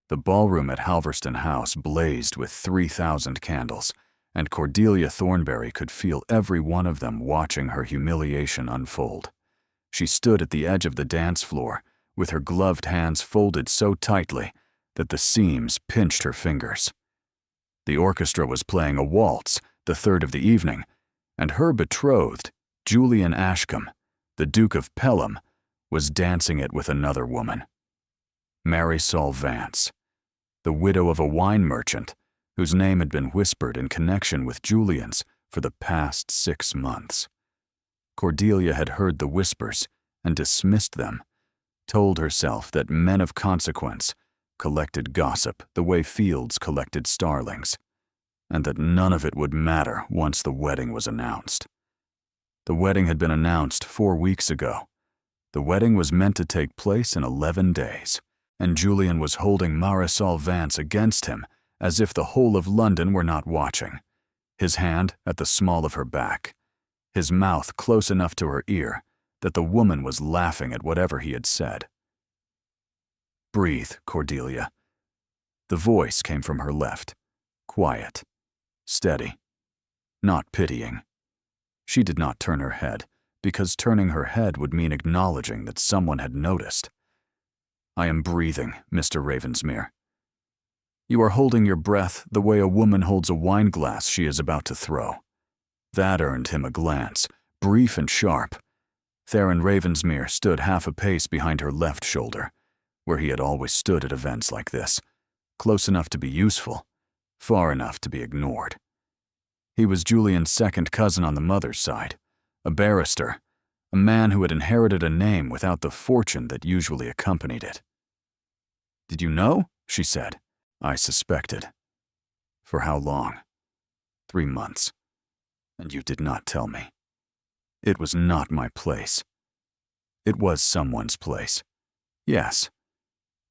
The ballroom at Halverston House blazed with 3,000 candles, and Cordelia Thornberry could feel every one of them watching her humiliation unfold. She stood at the edge of the dance floor, with her gloved hands folded so tightly that the seams pinched her fingers. The orchestra was playing a waltz, the third of the evening, and her betrothed, Julian Ashcombe, the Duke of Pelham, was dancing it with another woman. Marisol Vance, the widow of a wine merchant whose name had been whispered in connection with Julian's for the past 6 months. Cordelia had heard the whispers and dismissed them, told herself that men of consequence collected gossip the way fields collected starlings, and that none of it would matter once the wedding was announced. The wedding had been announced 4 weeks ago. The wedding was meant to take place in 11 days, and Julian was holding Marisol Vance against him as if the whole of London were not watching, his hand at the small of her back, his mouth close enough to her ear that the woman was laughing at whatever he had said. "Breathe, Cordelia." The voice came from her left, quiet, steady, not pitying. She did not turn her head, because turning her head would mean acknowledging that someone had noticed. "I am breathing, Mr. Ravensmere. You are holding your breath the way a woman holds a wine glass she is about to throw." That earned him a glance, brief and sharp. Theron Ravensmere stood half a pace behind her left shoulder, where he had always stood at events like this, close enough to be useful, far enough to be ignored. He was Julian's second cousin on the mother's side, a barrister, a man who had inherited a name without the fortune that usually accompanied it. "Did you know?" she said. "I suspected." "For how long?" 3 months. "And you did not tell me." "It was not my place." "It was someone's place." "Yes."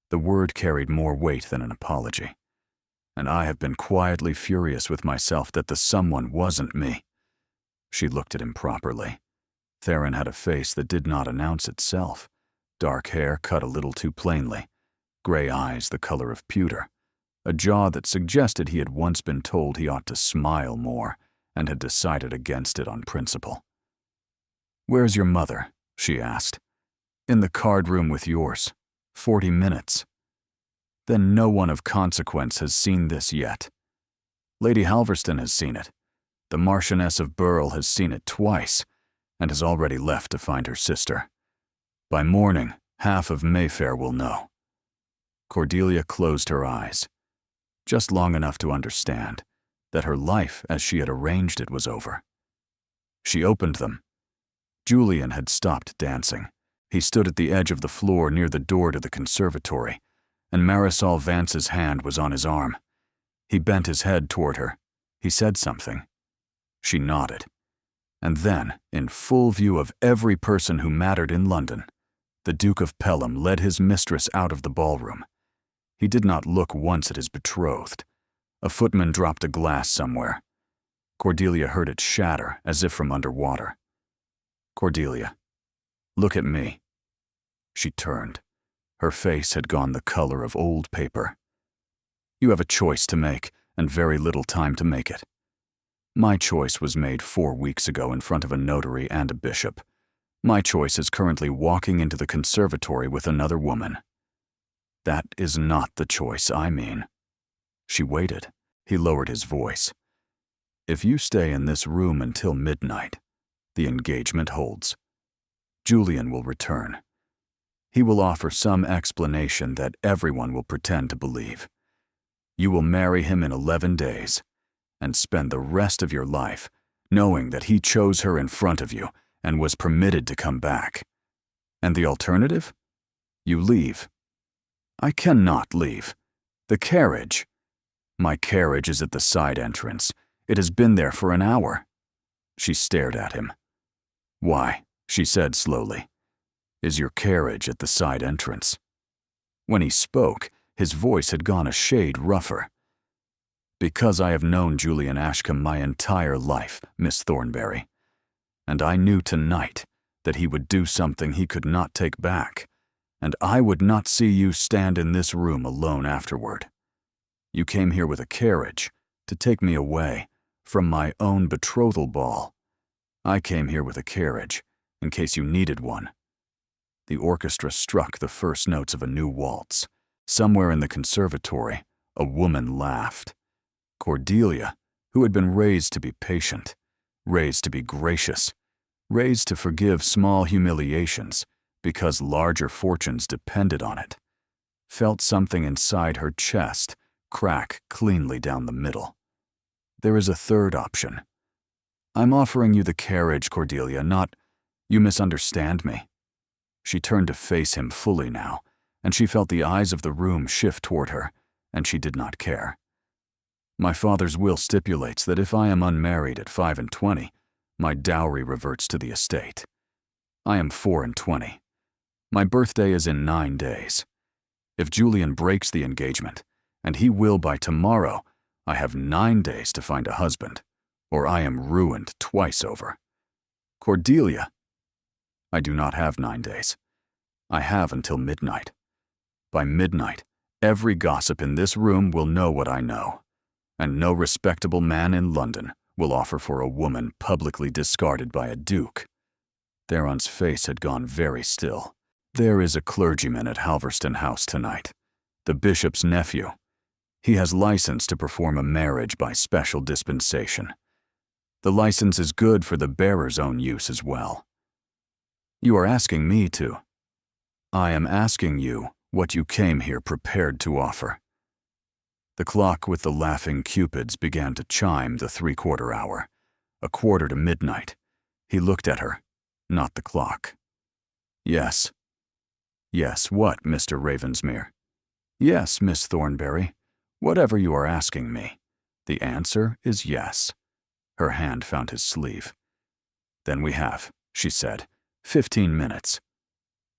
The word carried more weight than an apology. "And I have been quietly furious with myself that the someone wasn't me." She looked at him properly. Theron had a face that did not announce itself, dark hair cut a little too plainly, gray eyes the color of pewter, a jaw that suggested he had once been told he ought to smile more and had decided against it on principle. "Where's your mother?" she asked. "In the card room with yours. 40 minutes. "Then no one of consequence has seen this yet. Lady Halverston has seen it. The Marchioness of Burrell has seen it twice, and has already left to find her sister. By morning, half of Mayfair will know." Cordelia closed her eyes, just long enough to understand that her life as she had arranged it was over. She opened them. Julian had stopped dancing. He stood at the edge of the floor near the door to the conservatory, and Marisol Vance's hand was on his arm. He bent his head toward her. He said something. She nodded. And then, in full view of every person who mattered in London, the Duke of Pelham led his mistress out of the ballroom. He did not look once at his betrothed. A footman dropped a glass somewhere. Cordelia heard it shatter as if from underwater. "Cordelia, look at me." She turned. Her face had gone the color of old paper. "You have a choice to make, and very little time to make it. My choice was made 4 weeks ago in front of a notary and a bishop. My choice is currently walking into the conservatory with another woman. That is not the choice I mean." She waited. He lowered his voice. "If you stay in this room until midnight, the engagement holds. Julian will return. He will offer some explanation that everyone will pretend to believe. You will marry him in 11 days, and spend the rest of your life knowing that he chose her in front of you and was permitted to come back. And the alternative? You leave." "I cannot leave. The carriage." "My carriage is at the side entrance. It has been there for an hour." She stared at him. "Why," she said slowly, "is your carriage at the side entrance?" When he spoke, his voice had gone a shade rougher. "Because I have known Julian Ashcombe my entire life, Miss Thornberry, and I knew tonight that he would do something he could not take back, and I would not see you stand in this room alone afterward. You came here with a carriage to take me away from my own betrothal ball. I came here with a carriage in case you needed one." The orchestra struck the first notes of a new waltz. Somewhere in the conservatory, a woman laughed. Cordelia, who had been raised to be patient, raised to be gracious, raised to forgive small humiliations because larger fortunes depended on it, felt something inside her chest crack cleanly down the middle. "There is a third option. I'm offering you the carriage, Cordelia, not— You misunderstand me." She turned to face him fully now, and she felt the eyes of the room shift toward her, and she did not care. "My father's will stipulates that if I am unmarried at 25, my dowry reverts to the estate. I am 24. My birthday is in 9 days. If Julian breaks the engagement, and he will by tomorrow, I have 9 days to find a husband, or I am ruined twice over. Cordelia, I do not have 9 days. I have until midnight. By midnight, every gossip in this room will know what I know, and no respectable man in London will offer for a woman publicly discarded by a duke." Theron's face had gone very still. "There is a clergyman at Halverston House tonight, the bishop's nephew. He has license to perform a marriage by special dispensation. The license is good for the bearer's own use as well. You are asking me to. I am asking you what you came here prepared to offer." The clock with the laughing cupids began to chime the 3/4 hour, a quarter to midnight. He looked at her, not the clock. "Yes." "Yes, what, Mr. Ravensmere?" "Yes, Miss Thornberry, whatever you are asking me. The answer is yes." Her hand found his sleeve. "Then we have," she said, 15 minutes.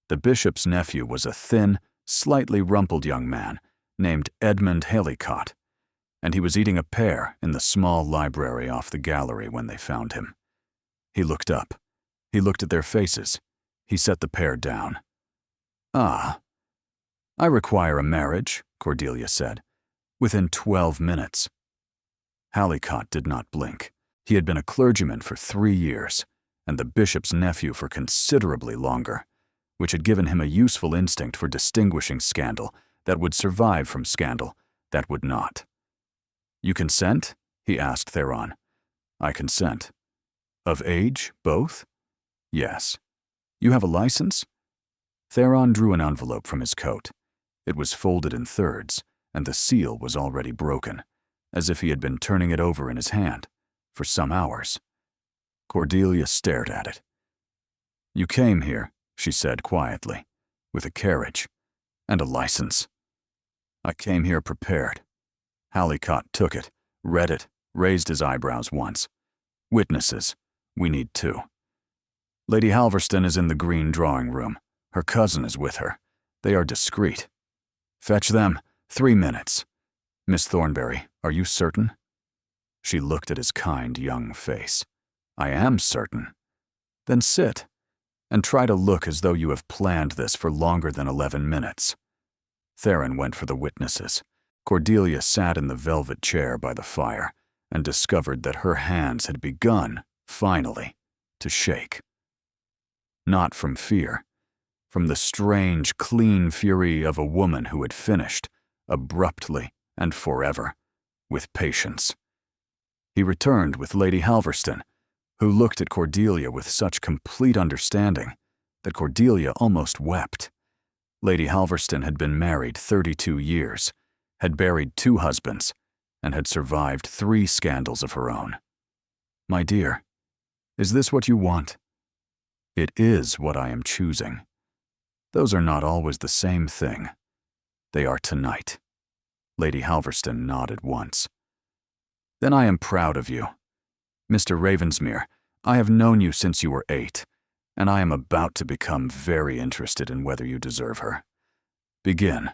The bishop's nephew was a thin, slightly rumpled young man named Edmund Haleycott, and he was eating a pear in the small library off the gallery when they found him. He looked up. He looked at their faces. He set the pear down. "Ah, I require a marriage," Cordelia said, "within 12 minutes. Haleycott did not blink. He had been a clergyman for 3 years, and the bishop's nephew for considerably longer, which had given him a useful instinct for distinguishing scandal that would survive from scandal that would not. "You consent?" he asked Theron. "I consent." "Of age, both?" "Yes." "You have a license?" Theron drew an envelope from his coat. It was folded in thirds, and the seal was already broken, as if he had been turning it over in his hand for some hours. Cordelia stared at it. "You came here," she said quietly, "with a carriage and a license." "I came here prepared." Haleycott took it, read it, raised his eyebrows once. "Witnesses. We need 2. Lady Halverston is in the green drawing room. Her cousin is with her. They are discreet. Fetch them. 3 minutes. Miss Thornberry, are you certain?" She looked at his kind young face. "I am certain." "Then sit, and try to look as though you have planned this for longer than 11 minutes. Theron went for the witnesses. Cordelia sat in the velvet chair by the fire and discovered that her hands had begun, finally, to shake. Not from fear, from the strange, clean fury of a woman who had finished, abruptly and forever, with patience. He returned with Lady Halverston, who looked at Cordelia with such complete understanding that Cordelia almost wept. Lady Halverston had been married 32 years, had buried 2 husbands, and had survived 3 scandals of her own. "My dear, is this what you want?" "It is what I am choosing. Those are not always the same thing. They are tonight." Lady Halverston nodded once. "Then I am proud of you. Mr. Ravensmere, I have known you since you were 8, and I am about to become very interested in whether you deserve her. Begin."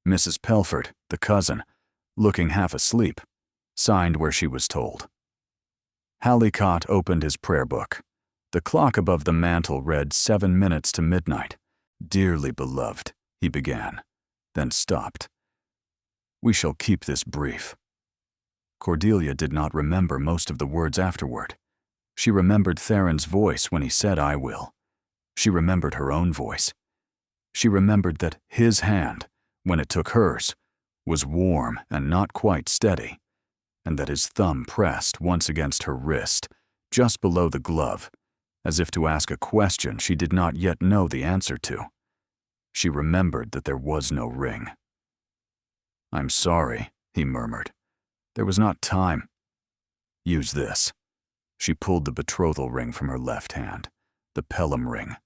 Mrs. Pelford, the cousin, looking half asleep, signed where she was told. Haleycott opened his prayer book. The clock above the mantel read 7 minutes to midnight. "Dearly beloved," he began, then stopped. "We shall keep this brief." Cordelia did not remember most of the words afterward. She remembered Theron's voice when he said, "I will." She remembered her own voice. She remembered that his hand, when it took hers, was warm and not quite steady, and that his thumb pressed once against her wrist, just below the glove, as if to ask a question she did not yet know the answer to. She remembered that there was no ring. "I'm sorry," he murmured. "There was not time." "Use this." She pulled the betrothal ring from her left hand, the Pelham ring,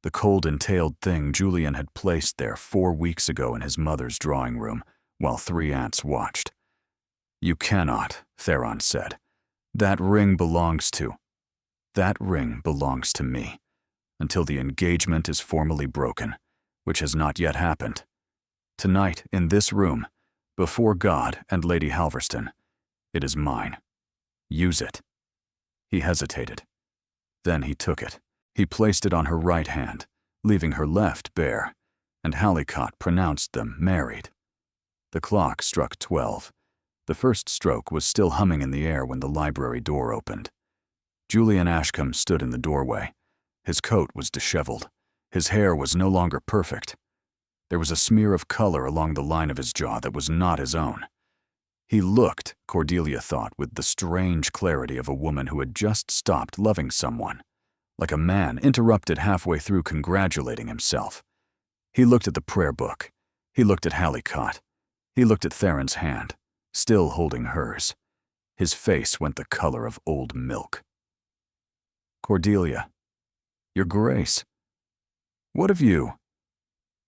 the cold entailed thing Julian had placed there 4 weeks ago in his mother's drawing room while 3 aunts watched. "You cannot," Theron said. That ring belongs to me, until the engagement is formally broken, which has not yet happened. Tonight, in this room, before God and Lady Halverston, it is mine. Use it." He hesitated. Then he took it. He placed it on her right hand, leaving her left bare, and Hallicott pronounced them married. The clock struck 12. The first stroke was still humming in the air when the library door opened. Julian Ashcombe stood in the doorway. His coat was disheveled. His hair was no longer perfect. There was a smear of color along the line of his jaw that was not his own. He looked, Cordelia thought, with the strange clarity of a woman who had just stopped loving someone, like a man interrupted halfway through congratulating himself. He looked at the prayer book. He looked at Hallicott. He looked at Theron's hand, still holding hers. His face went the color of old milk. "Cordelia, Your Grace." "What of you?"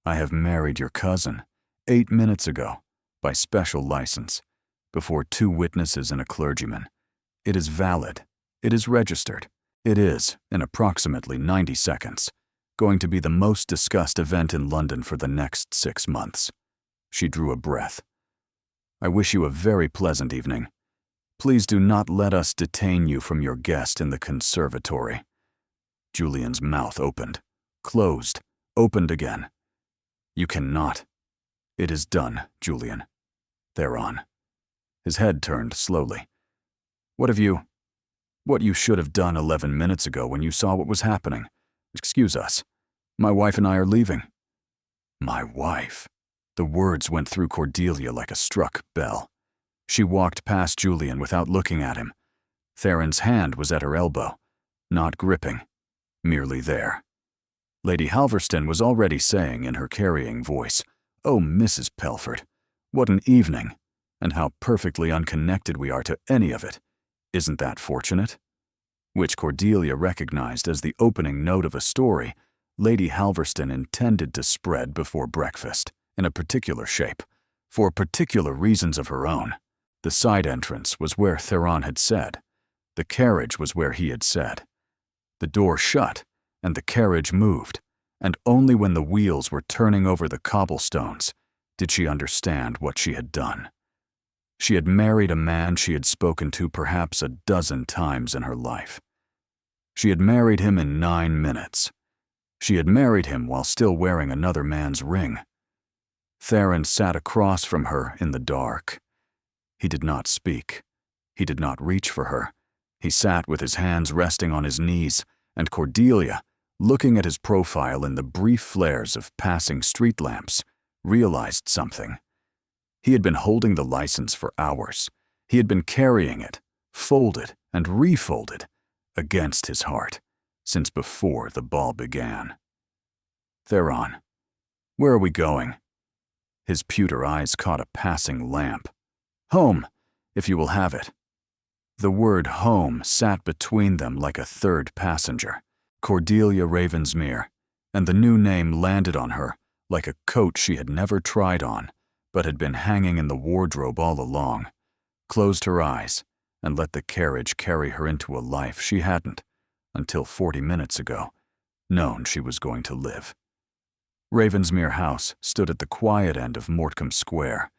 "I have married your cousin, 8 minutes ago, by special license, before 2 witnesses and a clergyman. It is valid. It is registered. It is, in approximately 90 seconds, going to be the most discussed event in London for the next 6 months." She drew a breath. "I wish you a very pleasant evening. Please do not let us detain you from your guest in the conservatory." Julian's mouth opened, closed, opened again. "You cannot." "It is done, Julian." "Theron." His head turned slowly. What you should have done 11 minutes ago when you saw what was happening. Excuse us. My wife and I are leaving." "My wife." The words went through Cordelia like a struck bell. She walked past Julian without looking at him. Theron's hand was at her elbow, not gripping, merely there. Lady Halverston was already saying in her carrying voice, "Oh, Mrs. Pelford, what an evening, and how perfectly unconnected we are to any of it. Isn't that fortunate?" Which Cordelia recognized as the opening note of a story Lady Halverston intended to spread before breakfast, in a particular shape, for particular reasons of her own. The side entrance was where Theron had said. The carriage was where he had said. The door shut, and the carriage moved, and only when the wheels were turning over the cobblestones did she understand what she had done. She had married a man she had spoken to perhaps a dozen times in her life. She had married him in 9 minutes. She had married him while still wearing another man's ring. Theron sat across from her in the dark. He did not speak. He did not reach for her. He sat with his hands resting on his knees, and Cordelia, looking at his profile in the brief flares of passing street lamps, realized something. He had been holding the license for hours. He had been carrying it, folded and refolded, against his heart, since before the ball began. "Theron, where are we going?" His pewter eyes caught a passing lamp. "Home, if you will have it." The word home sat between them like a third passenger, Cordelia Ravensmere, and the new name landed on her like a coat she had never tried on, but had been hanging in the wardrobe all along, closed her eyes, and let the carriage carry her into a life she hadn't, until 40 minutes ago, known she was going to live. Ravensmere House stood at the quiet end of Mortcombe Square,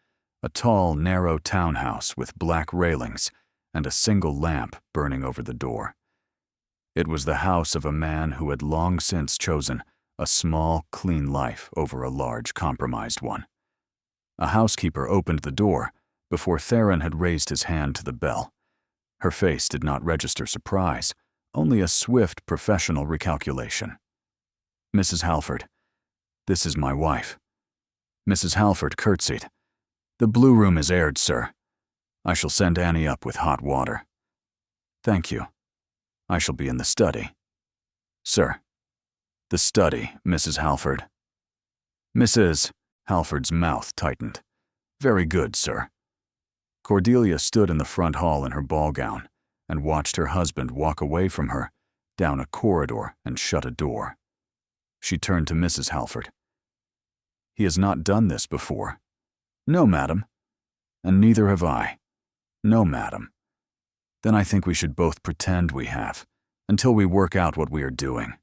a tall, narrow townhouse with black railings and a single lamp burning over the door. It was the house of a man who had long since chosen a small, clean life over a large, compromised one. A housekeeper opened the door before Theron had raised his hand to the bell. Her face did not register surprise, only a swift professional recalculation. "Mrs. Halford, this is my wife." Mrs. Halford curtsied. "The blue room is aired, sir. I shall send Annie up with hot water." "Thank you. I shall be in the study." "Sir." "The study, Mrs. Halford." Mrs. Halford's mouth tightened. "Very good, sir." Cordelia stood in the front hall in her ball gown and watched her husband walk away from her, down a corridor and shut a door. She turned to Mrs. Halford. "He has not done this before." "No, madam." "And neither have I." "No, madam." "Then I think we should both pretend we have, until we work out what we are doing."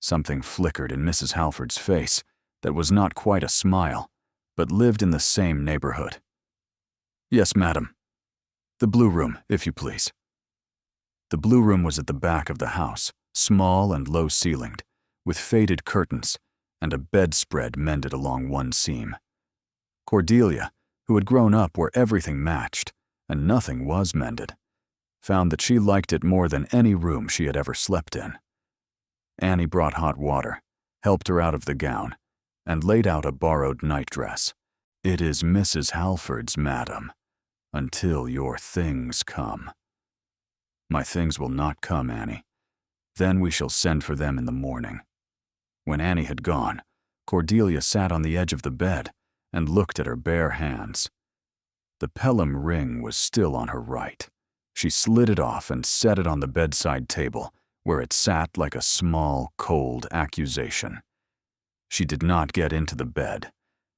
Something flickered in Mrs. Halford's face that was not quite a smile, but lived in the same neighborhood. "Yes, madam. The blue room, if you please." The blue room was at the back of the house, small and low-ceilinged, with faded curtains and a bedspread mended along one seam. Cordelia, who had grown up where everything matched and nothing was mended, found that she liked it more than any room she had ever slept in. Annie brought hot water, helped her out of the gown, and laid out a borrowed nightdress. "It is Mrs. Halford's, madam, until your things come." "My things will not come, Annie. Then we shall send for them in the morning." When Annie had gone, Cordelia sat on the edge of the bed and looked at her bare hands. The Pelham ring was still on her right. She slid it off and set it on the bedside table, where it sat like a small, cold accusation. She did not get into the bed.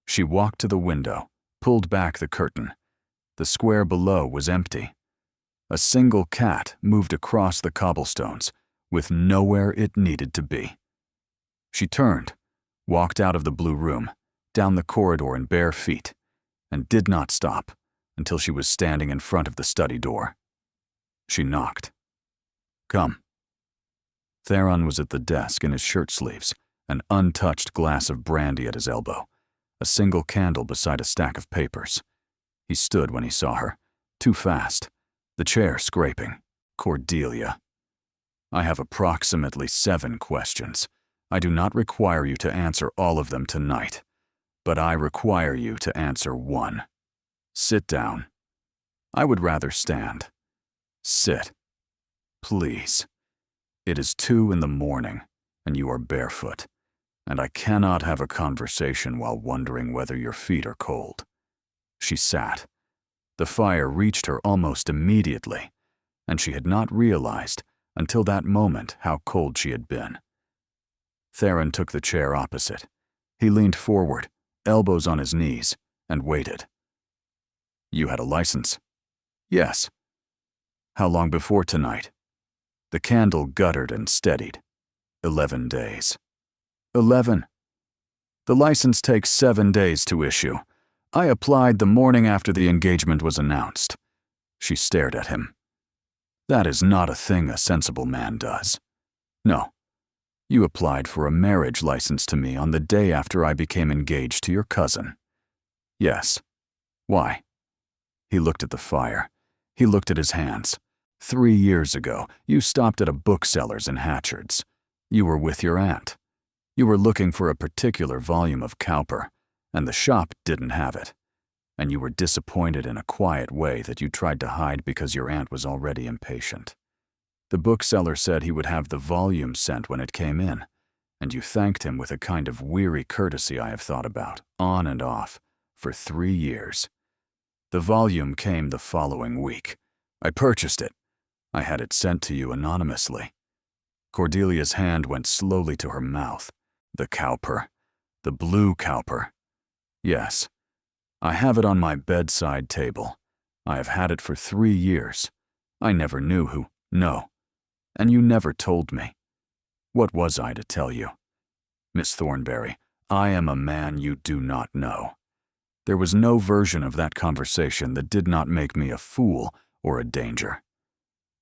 She walked to the window, pulled back the curtain. The square below was empty. A single cat moved across the cobblestones, with nowhere it needed to be. She turned, walked out of the blue room, down the corridor in bare feet, and did not stop until she was standing in front of the study door. She knocked. "Come." Theron was at the desk in his shirt sleeves, an untouched glass of brandy at his elbow, a single candle beside a stack of papers. He stood when he saw her, too fast, the chair scraping. "Cordelia, I have approximately 7 questions. I do not require you to answer all of them tonight, but I require you to answer one. Sit down." "I would rather stand." "Sit. Please. It is 2 in the morning, and you are barefoot, and I cannot have a conversation while wondering whether your feet are cold." She sat. The fire reached her almost immediately, and she had not realized until that moment how cold she had been. Theron took the chair opposite. He leaned forward, elbows on his knees, and waited. "You had a license?" "Yes." "How long before tonight?" The candle guttered and steadied. 11 days. 11. "The license takes 7 days to issue. I applied the morning after the engagement was announced." She stared at him. "That is not a thing a sensible man does." "No. You applied for a marriage license to me on the day after I became engaged to your cousin." "Yes. Why?" He looked at the fire. He looked at his hands. 3 years ago, you stopped at a bookseller's in Hatchard's. You were with your aunt. You were looking for a particular volume of Cowper, and the shop didn't have it. And you were disappointed in a quiet way that you tried to hide because your aunt was already impatient. The bookseller said he would have the volume sent when it came in, and you thanked him with a kind of weary courtesy I have thought about, on and off, for 3 years. The volume came the following week. I purchased it. I had it sent to you anonymously. Cordelia's hand went slowly to her mouth. The Cowper. The blue Cowper. Yes. I have it on my bedside table. I have had it for 3 years. I never knew who. No. And you never told me. What was I to tell you? Miss Thornberry, I am a man you do not know. There was no version of that conversation that did not make me a fool or a danger.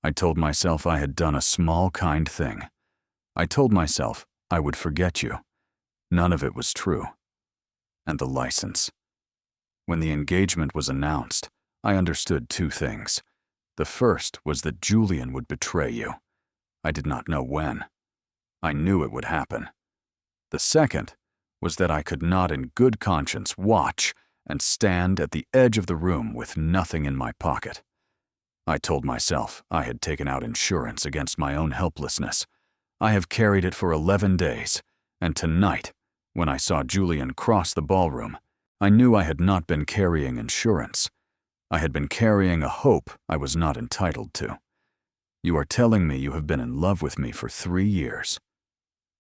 I told myself I had done a small, kind thing. I told myself I would forget you. None of it was true. And the license. When the engagement was announced, I understood two things. The first was that Julian would betray you. I did not know when. I knew it would happen. The second was that I could not in good conscience watch and stand at the edge of the room with nothing in my pocket. I told myself I had taken out insurance against my own helplessness. I have carried it for 11 days, and tonight, when I saw Julian cross the ballroom, I knew I had not been carrying insurance. I had been carrying a hope I was not entitled to. You are telling me you have been in love with me for 3 years.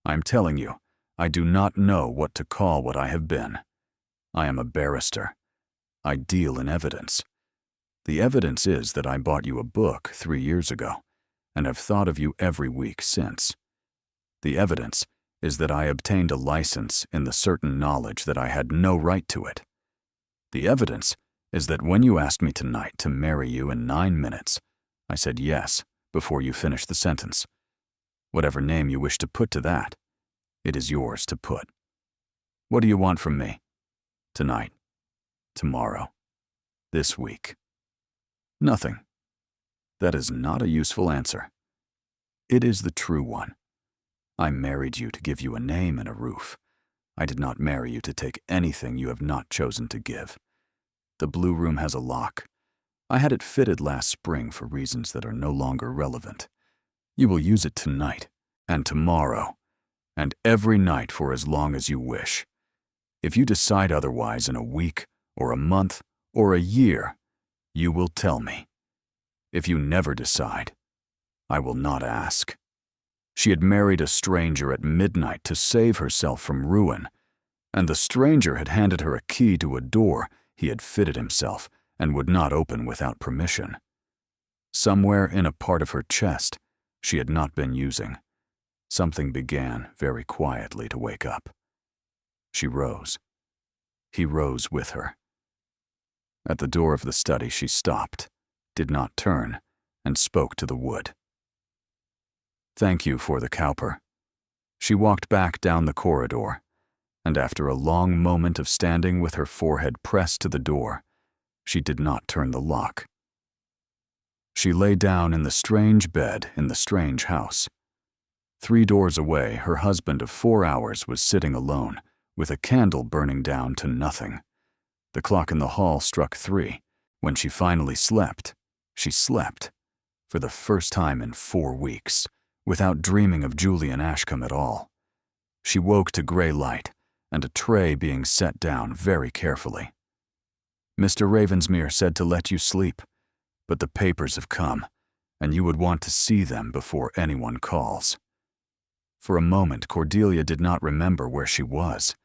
I am telling you, I do not know what to call what I have been. I am a barrister. I deal in evidence. The evidence is that I bought you a book 3 years ago, and have thought of you every week since. The evidence is that I obtained a license in the certain knowledge that I had no right to it. The evidence is that when you asked me tonight to marry you in 9 minutes, I said yes before you finished the sentence. Whatever name you wish to put to that, it is yours to put. What do you want from me? Tonight, tomorrow, this week? Nothing. That is not a useful answer. It is the true one. I married you to give you a name and a roof. I did not marry you to take anything you have not chosen to give. The blue room has a lock. I had it fitted last spring for reasons that are no longer relevant. You will use it tonight, and tomorrow, and every night for as long as you wish. If you decide otherwise in a week, or a month, or a year, you will tell me. If you never decide, I will not ask. She had married a stranger at midnight to save herself from ruin, and the stranger had handed her a key to a door he had fitted himself and would not open without permission. Somewhere in a part of her chest she had not been using, something began very quietly to wake up. She rose. He rose with her. At the door of the study she stopped, did not turn, and spoke to the wood. Thank you for the cowper. She walked back down the corridor, and after a long moment of standing with her forehead pressed to the door, she did not turn the lock. She lay down in the strange bed in the strange house. 3 doors away, her husband of 4 hours was sitting alone, with a candle burning down to nothing. The clock in the hall struck 3. When she finally slept, she slept, for the first time in 4 weeks, without dreaming of Julian Ashcombe at all. She woke to gray light, and a tray being set down very carefully. Mr. Ravensmere said to let you sleep, but the papers have come, and you would want to see them before anyone calls. For a moment, Cordelia did not remember where she was,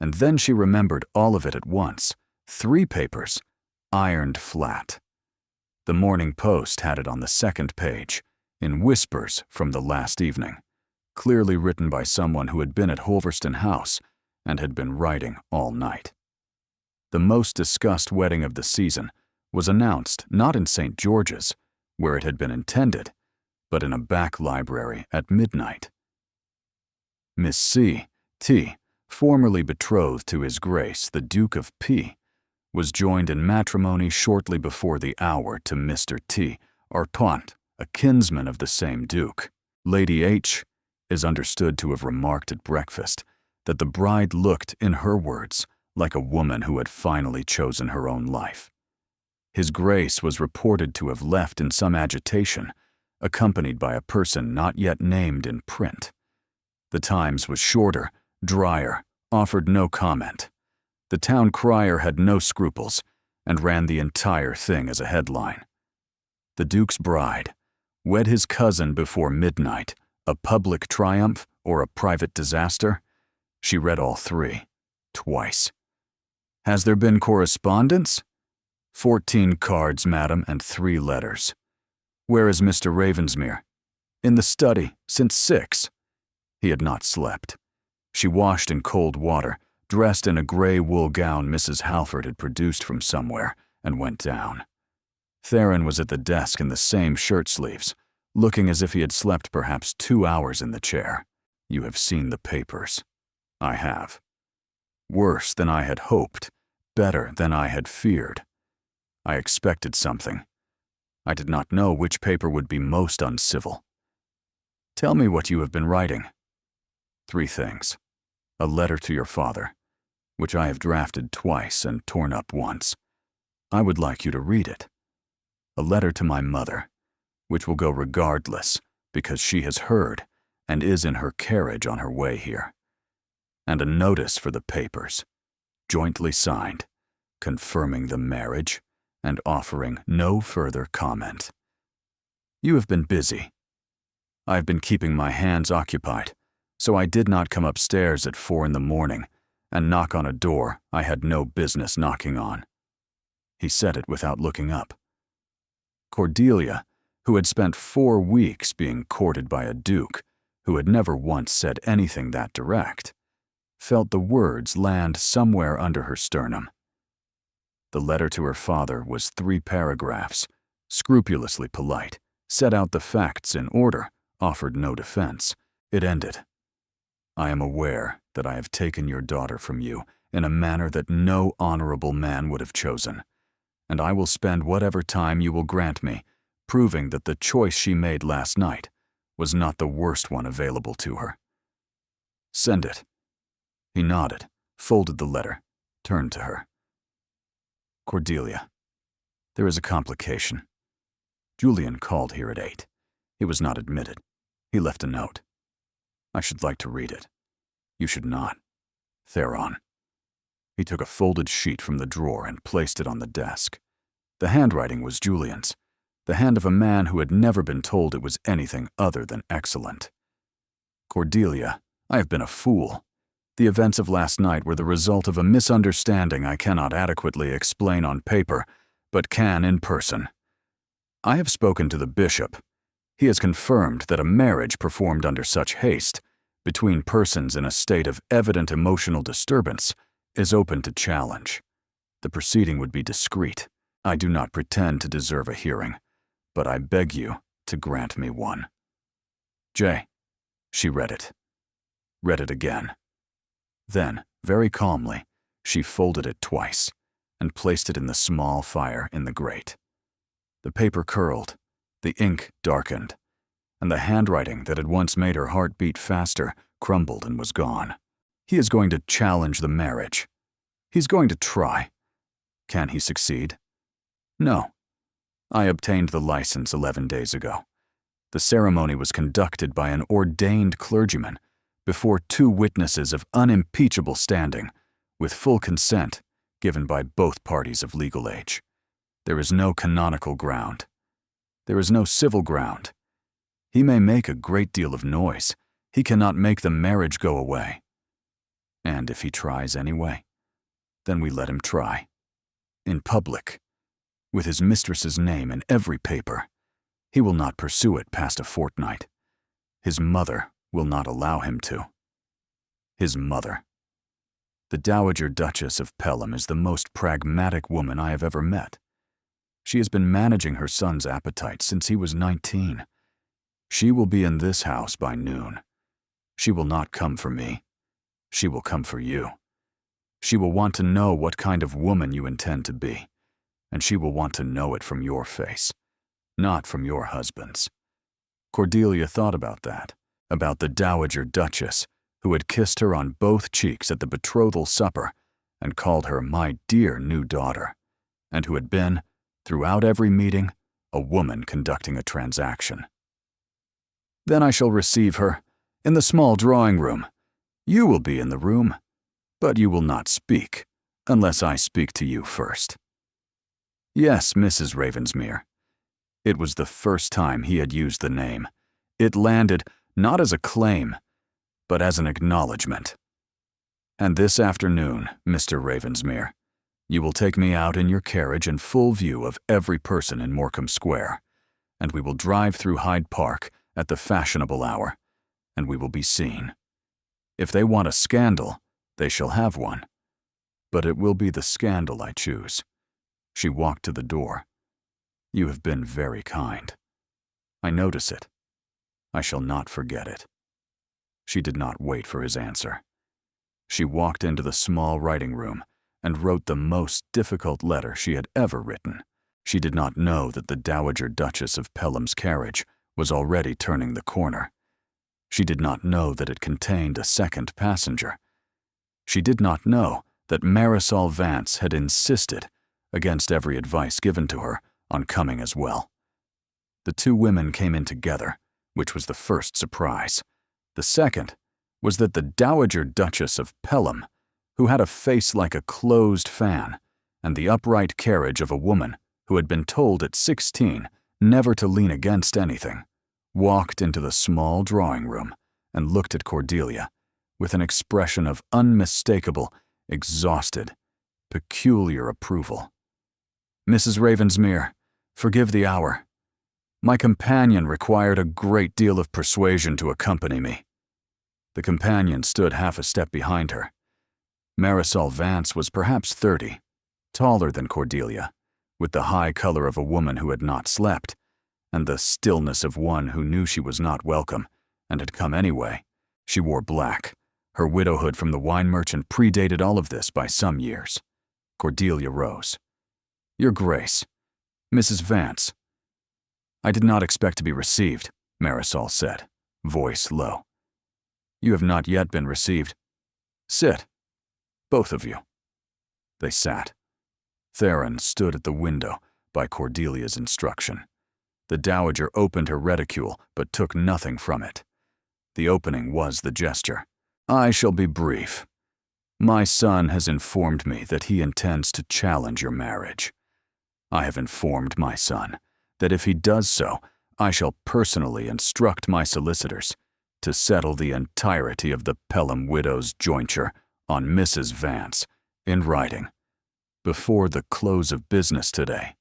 and then she remembered all of it at once. 3 papers, ironed flat. The Morning Post had it on the 2nd page, in whispers from the last evening, clearly written by someone who had been at Holverston House and had been writing all night. The most discussed wedding of the season was announced not in St. George's, where it had been intended, but in a back library at midnight. Miss C. T., formerly betrothed to His Grace the Duke of P., was joined in matrimony shortly before the hour to Mr. T. Arpent, a kinsman of the same Duke. Lady H. is understood to have remarked at breakfast that the bride looked, in her words, like a woman who had finally chosen her own life. His Grace was reported to have left in some agitation, accompanied by a person not yet named in print. The Times was shorter, drier, offered no comment. The town crier had no scruples and ran the entire thing as a headline. The Duke's bride, wed his cousin before midnight, a public triumph or a private disaster? She read all 3, twice. Has there been correspondence? 14 cards, madam, and 3 letters. Where is Mr. Ravensmere? In the study, since 6. He had not slept. She washed in cold water, dressed in a gray wool gown Mrs. Halford had produced from somewhere, and went down. Theron was at the desk in the same shirt sleeves, looking as if he had slept perhaps 2 hours in the chair. You have seen the papers. I have. Worse than I had hoped, better than I had feared. I expected something. I did not know which paper would be most uncivil. Tell me what you have been writing. 3 things. A letter to your father, which I have drafted twice and torn up once. I would like you to read it. A letter to my mother, which will go regardless because she has heard and is in her carriage on her way here. And a notice for the papers, jointly signed, confirming the marriage and offering no further comment. You have been busy. I have been keeping my hands occupied, so I did not come upstairs at 4 in the morning and knock on a door I had no business knocking on. He said it without looking up. Cordelia, who had spent 4 weeks being courted by a duke who had never once said anything that direct, felt the words land somewhere under her sternum. The letter to her father was 3 paragraphs, scrupulously polite, set out the facts in order, offered no defense. It ended. I am aware that I have taken your daughter from you in a manner that no honorable man would have chosen, and I will spend whatever time you will grant me proving that the choice she made last night was not the worst one available to her. Send it. He nodded, folded the letter, turned to her. Cordelia, there is a complication. Julian called here at 8. He was not admitted. He left a note. I should like to read it. You should not. Theron. He took a folded sheet from the drawer and placed it on the desk. The handwriting was Julian's, the hand of a man who had never been told it was anything other than excellent. Cordelia, I have been a fool. The events of last night were the result of a misunderstanding I cannot adequately explain on paper, but can in person. I have spoken to the bishop. He has confirmed that a marriage performed under such haste, between persons in a state of evident emotional disturbance, is open to challenge. The proceeding would be discreet. I do not pretend to deserve a hearing, but I beg you to grant me one. J. She read it. Read it again. Then, very calmly, she folded it twice and placed it in the small fire in the grate. The paper curled, the ink darkened, and the handwriting that had once made her heart beat faster crumbled and was gone. He is going to challenge the marriage. He's going to try. Can he succeed? No. I obtained the license 11 days ago. The ceremony was conducted by an ordained clergyman before 2 witnesses of unimpeachable standing, with full consent given by both parties of legal age. There is no canonical ground. There is no civil ground. He may make a great deal of noise. He cannot make the marriage go away. And if he tries anyway, then we let him try. In public, with his mistress's name in every paper. He will not pursue it past a fortnight. His mother will not allow him to. His mother. The Dowager Duchess of Pelham is the most pragmatic woman I have ever met. She has been managing her son's appetite since he was 19. She will be in this house by noon. She will not come for me. She will come for you. She will want to know what kind of woman you intend to be, and she will want to know it from your face, not from your husband's. Cordelia thought about that, about the Dowager Duchess, who had kissed her on both cheeks at the betrothal supper and called her my dear new daughter, and who had been, throughout every meeting, a woman conducting a transaction. Then I shall receive her, in the small drawing room. You will be in the room, but you will not speak, unless I speak to you first. Yes, Mrs. Ravensmere. It was the first time he had used the name. It landed not as a claim, but as an acknowledgement. And this afternoon, Mr. Ravensmere, you will take me out in your carriage in full view of every person in Morecambe Square, and we will drive through Hyde Park at the fashionable hour, and we will be seen. If they want a scandal, they shall have one. But it will be the scandal I choose. She walked to the door. You have been very kind. I notice it. I shall not forget it. She did not wait for his answer. She walked into the small writing room and wrote the most difficult letter she had ever written. She did not know that the Dowager Duchess of Pelham's carriage was already turning the corner. She did not know that it contained a second passenger. She did not know that Marisol Vance had insisted, against every advice given to her, on coming as well. The two women came in together, which was the first surprise. The second was that the Dowager Duchess of Pelham, who had a face like a closed fan and the upright carriage of a woman who had been told at 16 never to lean against anything, walked into the small drawing room and looked at Cordelia with an expression of unmistakable, exhausted, peculiar approval. "Mrs. Ravensmere, forgive the hour. My companion required a great deal of persuasion to accompany me." The companion stood half a step behind her. Marisol Vance was perhaps 30, taller than Cordelia, with the high color of a woman who had not slept, and the stillness of one who knew she was not welcome and had come anyway. She wore black. Her widowhood from the wine merchant predated all of this by some years. Cordelia rose. "Your Grace, Mrs. Vance." "I did not expect to be received," Marisol said, voice low. "You have not yet been received. Sit, both of you." They sat. Theron stood at the window by Cordelia's instruction. The dowager opened her reticule but took nothing from it. The opening was the gesture. "I shall be brief. My son has informed me that he intends to challenge your marriage. I have informed my son that if he does so, I shall personally instruct my solicitors to settle the entirety of the Pelham widow's jointure on Mrs. Vance in writing before the close of business today,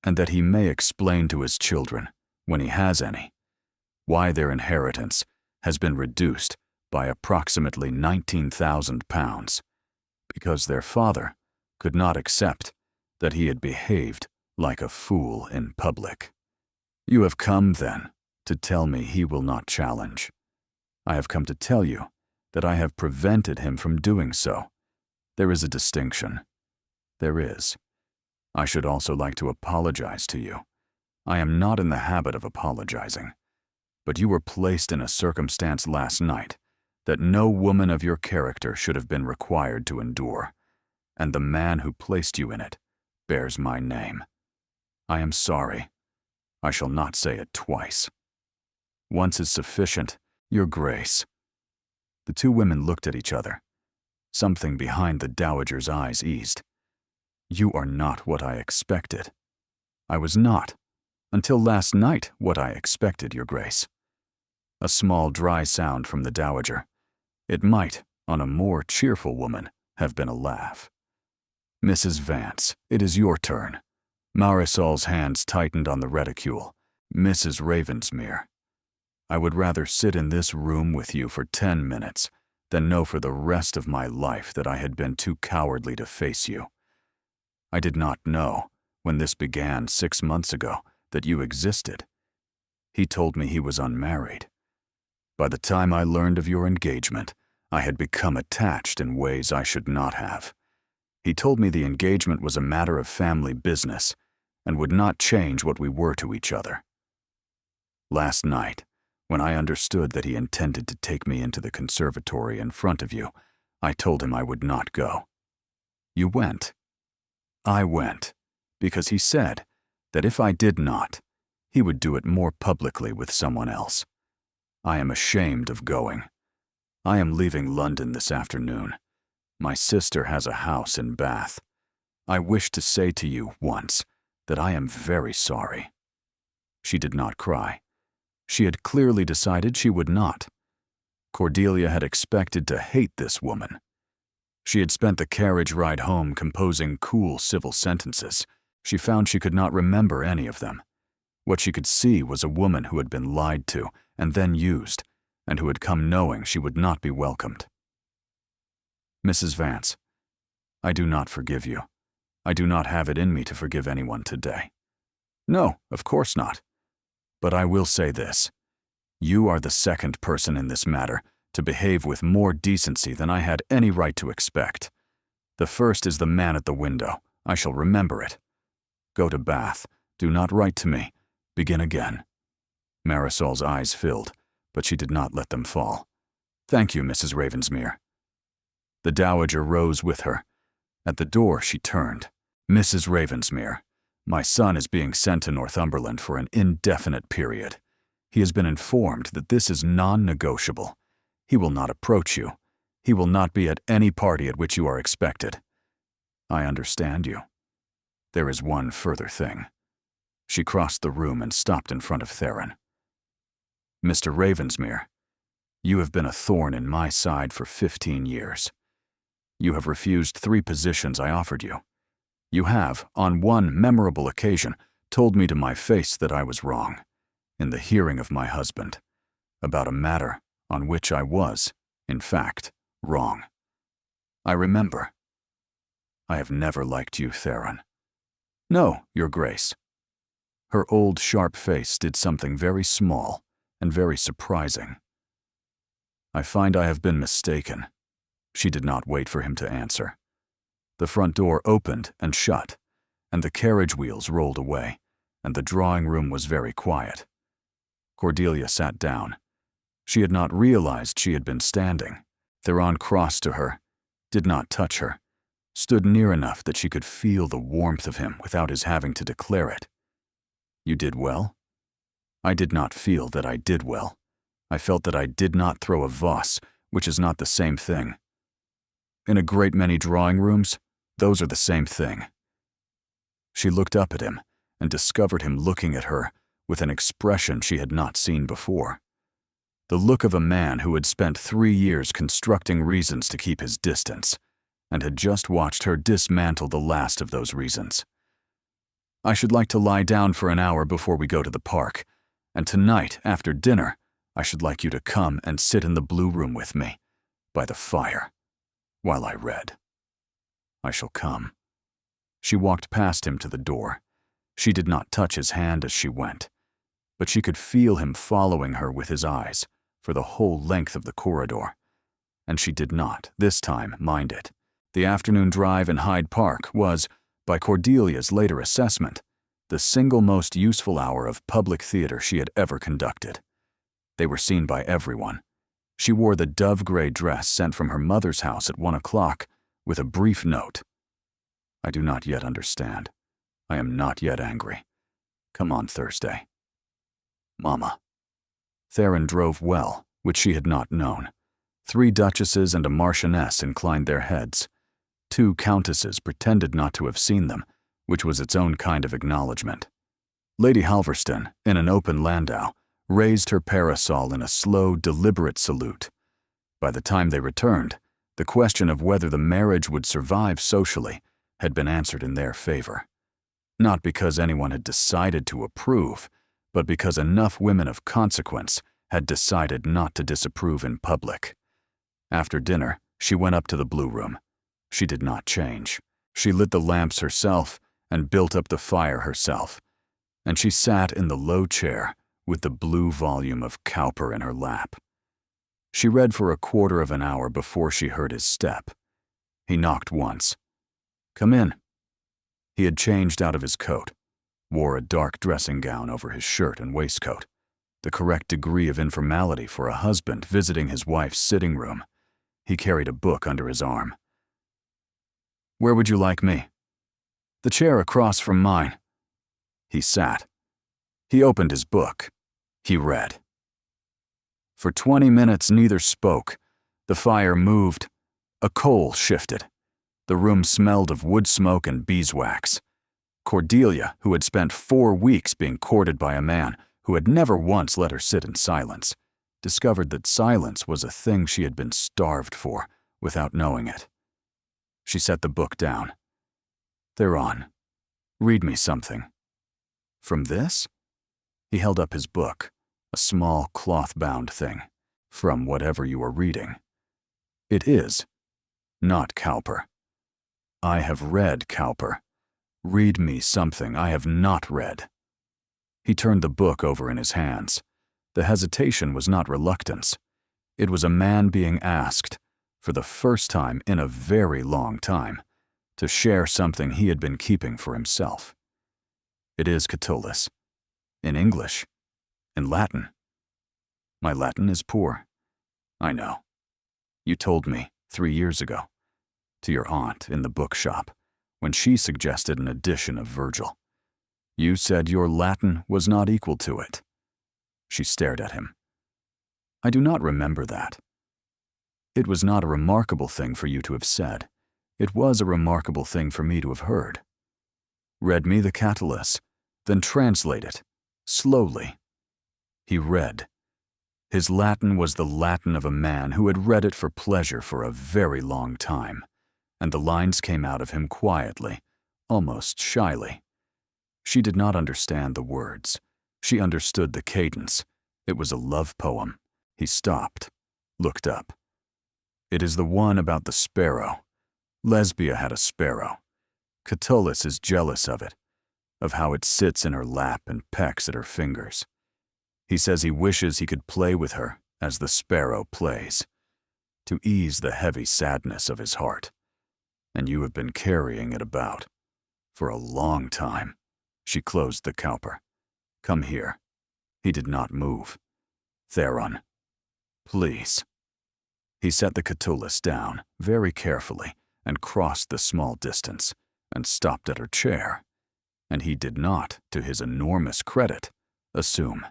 and that he may explain to his children, when he has any, why their inheritance has been reduced by approximately £19,000, because their father could not accept that he had behaved like a fool in public. You have come, then, to tell me he will not challenge. I have come to tell you that I have prevented him from doing so. There is a distinction. There is. I should also like to apologize to you. I am not in the habit of apologizing, but you were placed in a circumstance last night that no woman of your character should have been required to endure, and the man who placed you in it bears my name. I am sorry. I shall not say it twice. Once is sufficient, Your Grace." The two women looked at each other. Something behind the dowager's eyes eased. "You are not what I expected." "I was not, until last night, what I expected, Your Grace." A small dry sound from the dowager. It might, on a more cheerful woman, have been a laugh. "Mrs. Vance, it is your turn." Marisol's hands tightened on the reticule. "Mrs. Ravensmere, I would rather sit in this room with you for 10 minutes than know for the rest of my life that I had been too cowardly to face you. I did not know, when this began 6 months ago, that you existed. He told me he was unmarried. By the time I learned of your engagement, I had become attached in ways I should not have. He told me the engagement was a matter of family business and would not change what we were to each other. Last night, when I understood that he intended to take me into the conservatory in front of you, I told him I would not go. You went. I went, because he said that if I did not, he would do it more publicly with someone else. I am ashamed of going. I am leaving London this afternoon. My sister has a house in Bath. I wish to say to you once that I am very sorry." She did not cry. She had clearly decided she would not. Cordelia had expected to hate this woman. She had spent the carriage ride home composing cool civil sentences. She found she could not remember any of them. What she could see was a woman who had been lied to and then used, and who had come knowing she would not be welcomed. "Mrs. Vance, I do not forgive you. I do not have it in me to forgive anyone today. No, of course not. But I will say this. You are the second person in this matter to behave with more decency than I had any right to expect. The first is the man at the window. I shall remember it. Go to Bath. Do not write to me. Begin again." Marisol's eyes filled, but she did not let them fall. "Thank you, Mrs. Ravensmere." The dowager rose with her. At the door she turned. "Mrs. Ravensmere, my son is being sent to Northumberland for an indefinite period. He has been informed that this is non-negotiable. He will not approach you. He will not be at any party at which you are expected. I understand you. There is one further thing." She crossed the room and stopped in front of Theron. "Mr. Ravensmere, you have been a thorn in my side for 15 years. You have refused 3 positions I offered you. You have, on one memorable occasion, told me to my face that I was wrong, in the hearing of my husband, about a matter on which I was, in fact, wrong. I remember. I have never liked you, Theron." "No, Your Grace." Her old sharp face did something very small and very surprising. "I find I have been mistaken." She did not wait for him to answer. The front door opened and shut, and the carriage wheels rolled away, and the drawing room was very quiet. Cordelia sat down. She had not realized she had been standing. Theron crossed to her, did not touch her, stood near enough that she could feel the warmth of him without his having to declare it. "You did well?" "I did not feel that I did well. I felt that I did not throw a vase, which is not the same thing. In a great many drawing rooms, those are the same thing." She looked up at him and discovered him looking at her with an expression she had not seen before. The look of a man who had spent 3 years constructing reasons to keep his distance, and had just watched her dismantle the last of those reasons. "I should like to lie down for an hour before we go to the park, and tonight, after dinner, I should like you to come and sit in the blue room with me, by the fire, while I read." "I shall come." She walked past him to the door. She did not touch his hand as she went, but she could feel him following her with his eyes for the whole length of the corridor, and she did not, this time, mind it. The afternoon drive in Hyde Park was, by Cordelia's later assessment, the single most useful hour of public theater she had ever conducted. They were seen by everyone. She wore the dove-gray dress sent from her mother's house at 1 o'clock, with a brief note. "I do not yet understand. I am not yet angry. Come on Thursday. Mama." Theron drove well, which she had not known. 3 duchesses and a marchioness inclined their heads. 2 countesses pretended not to have seen them, which was its own kind of acknowledgement. Lady Halverston, in an open landau, raised her parasol in a slow, deliberate salute. By the time they returned, the question of whether the marriage would survive socially had been answered in their favor. Not because anyone had decided to approve, but because enough women of consequence had decided not to disapprove in public. After dinner, she went up to the blue room. She did not change. She lit the lamps herself and built up the fire herself, and she sat in the low chair with the blue volume of Cowper in her lap. She read for a quarter of an hour before she heard his step. He knocked once. "Come in." He had changed out of his coat, wore a dark dressing gown over his shirt and waistcoat, the correct degree of informality for a husband visiting his wife's sitting room. He carried a book under his arm. "Where would you like me?" "The chair across from mine." He sat. He opened his book. He read. For 20 minutes neither spoke. The fire moved. A coal shifted. The room smelled of wood smoke and beeswax. Cordelia, who had spent 4 weeks being courted by a man who had never once let her sit in silence, discovered that silence was a thing she had been starved for without knowing it. She set the book down. "Theron, read me something." "From this?" He held up his book, a small cloth-bound thing. "From whatever you are reading." "It is. Not Cowper." "I have read Cowper. Read me something I have not read." He turned the book over in his hands. The hesitation was not reluctance. It was a man being asked, for the first time in a very long time, to share something he had been keeping for himself. It is Catullus. In English. In Latin. My Latin is poor. I know. You told me 3 years ago, to your aunt in the bookshop, when she suggested an edition of Virgil. You said your Latin was not equal to it. She stared at him. I do not remember that. It was not a remarkable thing for you to have said. It was a remarkable thing for me to have heard. Read me the Catullus, then translate it, slowly. He read. His Latin was the Latin of a man who had read it for pleasure for a very long time, and the lines came out of him quietly, almost shyly. She did not understand the words. She understood the cadence. It was a love poem. He stopped, looked up. It is the one about the sparrow. Lesbia had a sparrow. Catullus is jealous of it, of how it sits in her lap and pecks at her fingers. He says he wishes he could play with her as the sparrow plays, to ease the heavy sadness of his heart. And you have been carrying it about for a long time. She closed the cowper. Come here. He did not move. Theron, please. He set the Catullus down very carefully and crossed the small distance and stopped at her chair. And he did not, to his enormous credit, assume.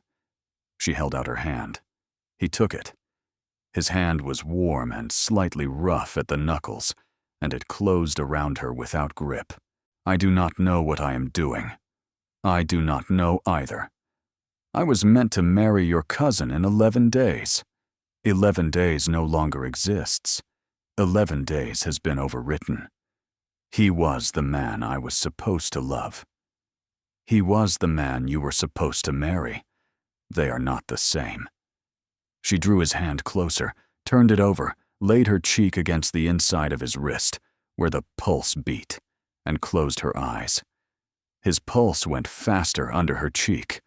She held out her hand. He took it. His hand was warm and slightly rough at the knuckles, and it closed around her without grip. I do not know what I am doing. I do not know either. I was meant to marry your cousin in 11 days. 11 days no longer exists. 11 days has been overwritten. He was the man I was supposed to love. He was the man you were supposed to marry. They are not the same. She drew his hand closer, turned it over, laid her cheek against the inside of his wrist, where the pulse beat, and closed her eyes. His pulse went faster under her cheek.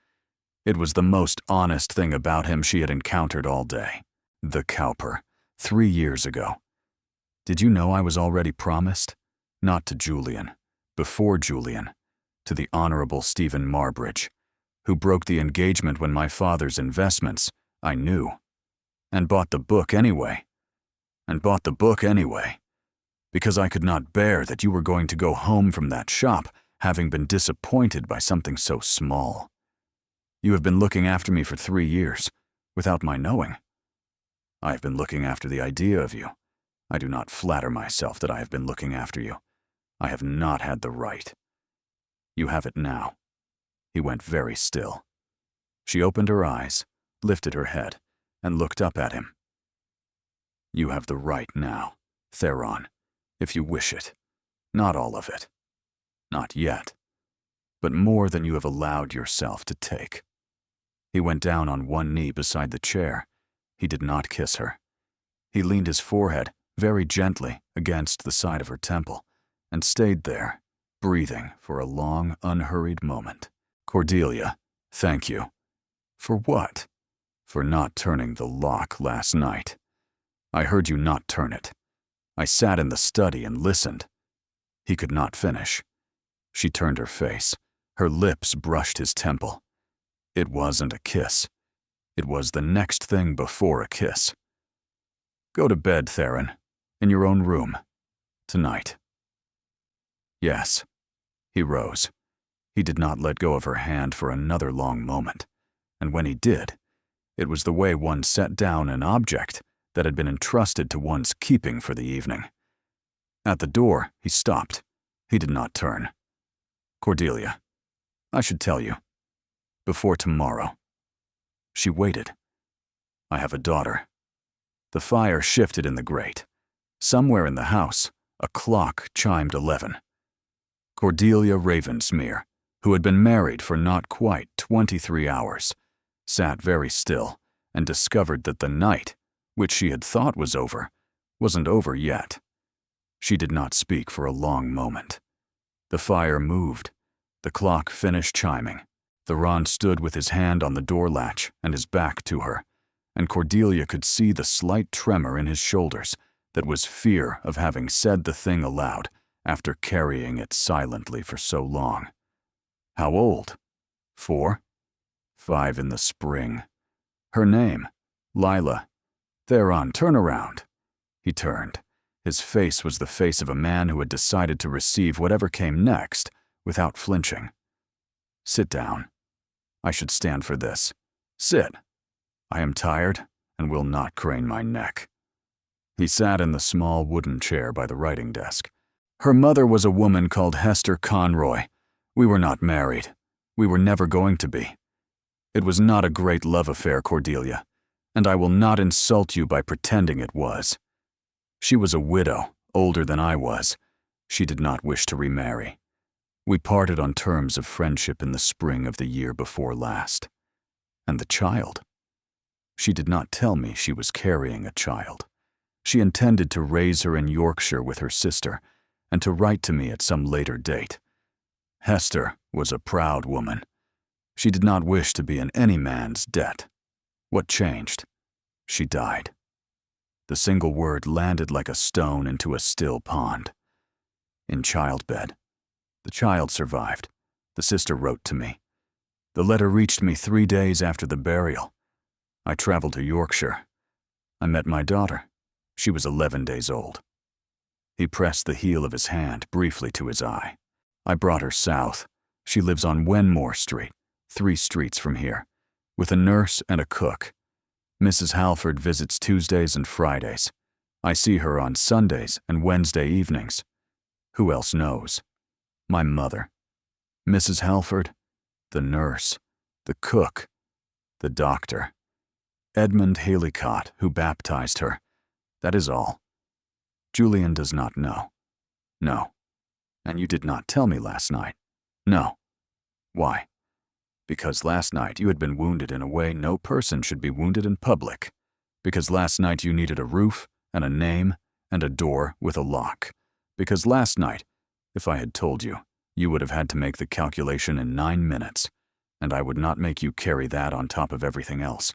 It was the most honest thing about him she had encountered all day. The cowper, 3 years ago. Did you know I was already promised? Not to Julian, before Julian, to the Honorable Stephen Marbridge, who broke the engagement when my father's investments, I knew, and bought the book anyway. Because I could not bear that you were going to go home from that shop having been disappointed by something so small. You have been looking after me for 3 years, without my knowing. I have been looking after the idea of you. I do not flatter myself that I have been looking after you. I have not had the right. You have it now. He went very still. She opened her eyes, lifted her head, and looked up at him. You have the right now, Theron, if you wish it. Not all of it. Not yet. But more than you have allowed yourself to take. He went down on one knee beside the chair. He did not kiss her. He leaned his forehead very gently against the side of her temple and stayed there, breathing for a long, unhurried moment. Cordelia, thank you. For what? For not turning the lock last night. I heard you not turn it. I sat in the study and listened. He could not finish. She turned her face. Her lips brushed his temple. It wasn't a kiss. It was the next thing before a kiss. Go to bed, Theron, in your own room, tonight. Yes. He rose. He did not let go of her hand for another long moment, and when he did, it was the way one set down an object that had been entrusted to one's keeping for the evening. At the door, he stopped. He did not turn. Cordelia, I should tell you. Before tomorrow. She waited. I have a daughter. The fire shifted in the grate. Somewhere in the house, a clock chimed 11. Cordelia Ravensmere, who had been married for not quite 23 hours, sat very still and discovered that the night, which she had thought was over, wasn't over yet. She did not speak for a long moment. The fire moved. The clock finished chiming. Theron stood with his hand on the door latch and his back to her, and Cordelia could see the slight tremor in his shoulders that was fear of having said the thing aloud after carrying it silently for so long. How old? 4? 5 in the spring. Her name? Lila. Theron, turn around. He turned. His face was the face of a man who had decided to receive whatever came next without flinching. Sit down. I should stand for this. Sit. I am tired and will not crane my neck. He sat in the small wooden chair by the writing desk. Her mother was a woman called Hester Conroy. We were not married. We were never going to be. It was not a great love affair, Cordelia, and I will not insult you by pretending it was. She was a widow, older than I was. She did not wish to remarry. We parted on terms of friendship in the spring of the year before last. And the child? She did not tell me she was carrying a child. She intended to raise her in Yorkshire with her sister, and to write to me at some later date. Hester was a proud woman. She did not wish to be in any man's debt. What changed? She died. The single word landed like a stone into a still pond. In childbed. The child survived. The sister wrote to me. The letter reached me 3 days after the burial. I traveled to Yorkshire. I met my daughter. She was 11 days old. He pressed the heel of his hand briefly to his eye. I brought her south. She lives on Wenmore Street, 3 streets from here, with a nurse and a cook. Mrs. Halford visits Tuesdays and Fridays. I see her on Sundays and Wednesday evenings. Who else knows? My mother. Mrs. Halford, the nurse, the cook, the doctor. Edmund Haleycott, who baptized her. That is all. Julian does not know. No. And you did not tell me last night. No. Why? Because last night you had been wounded in a way no person should be wounded in public. Because last night you needed a roof and a name and a door with a lock. Because last night, if I had told you, you would have had to make the calculation in 9 minutes, and I would not make you carry that on top of everything else.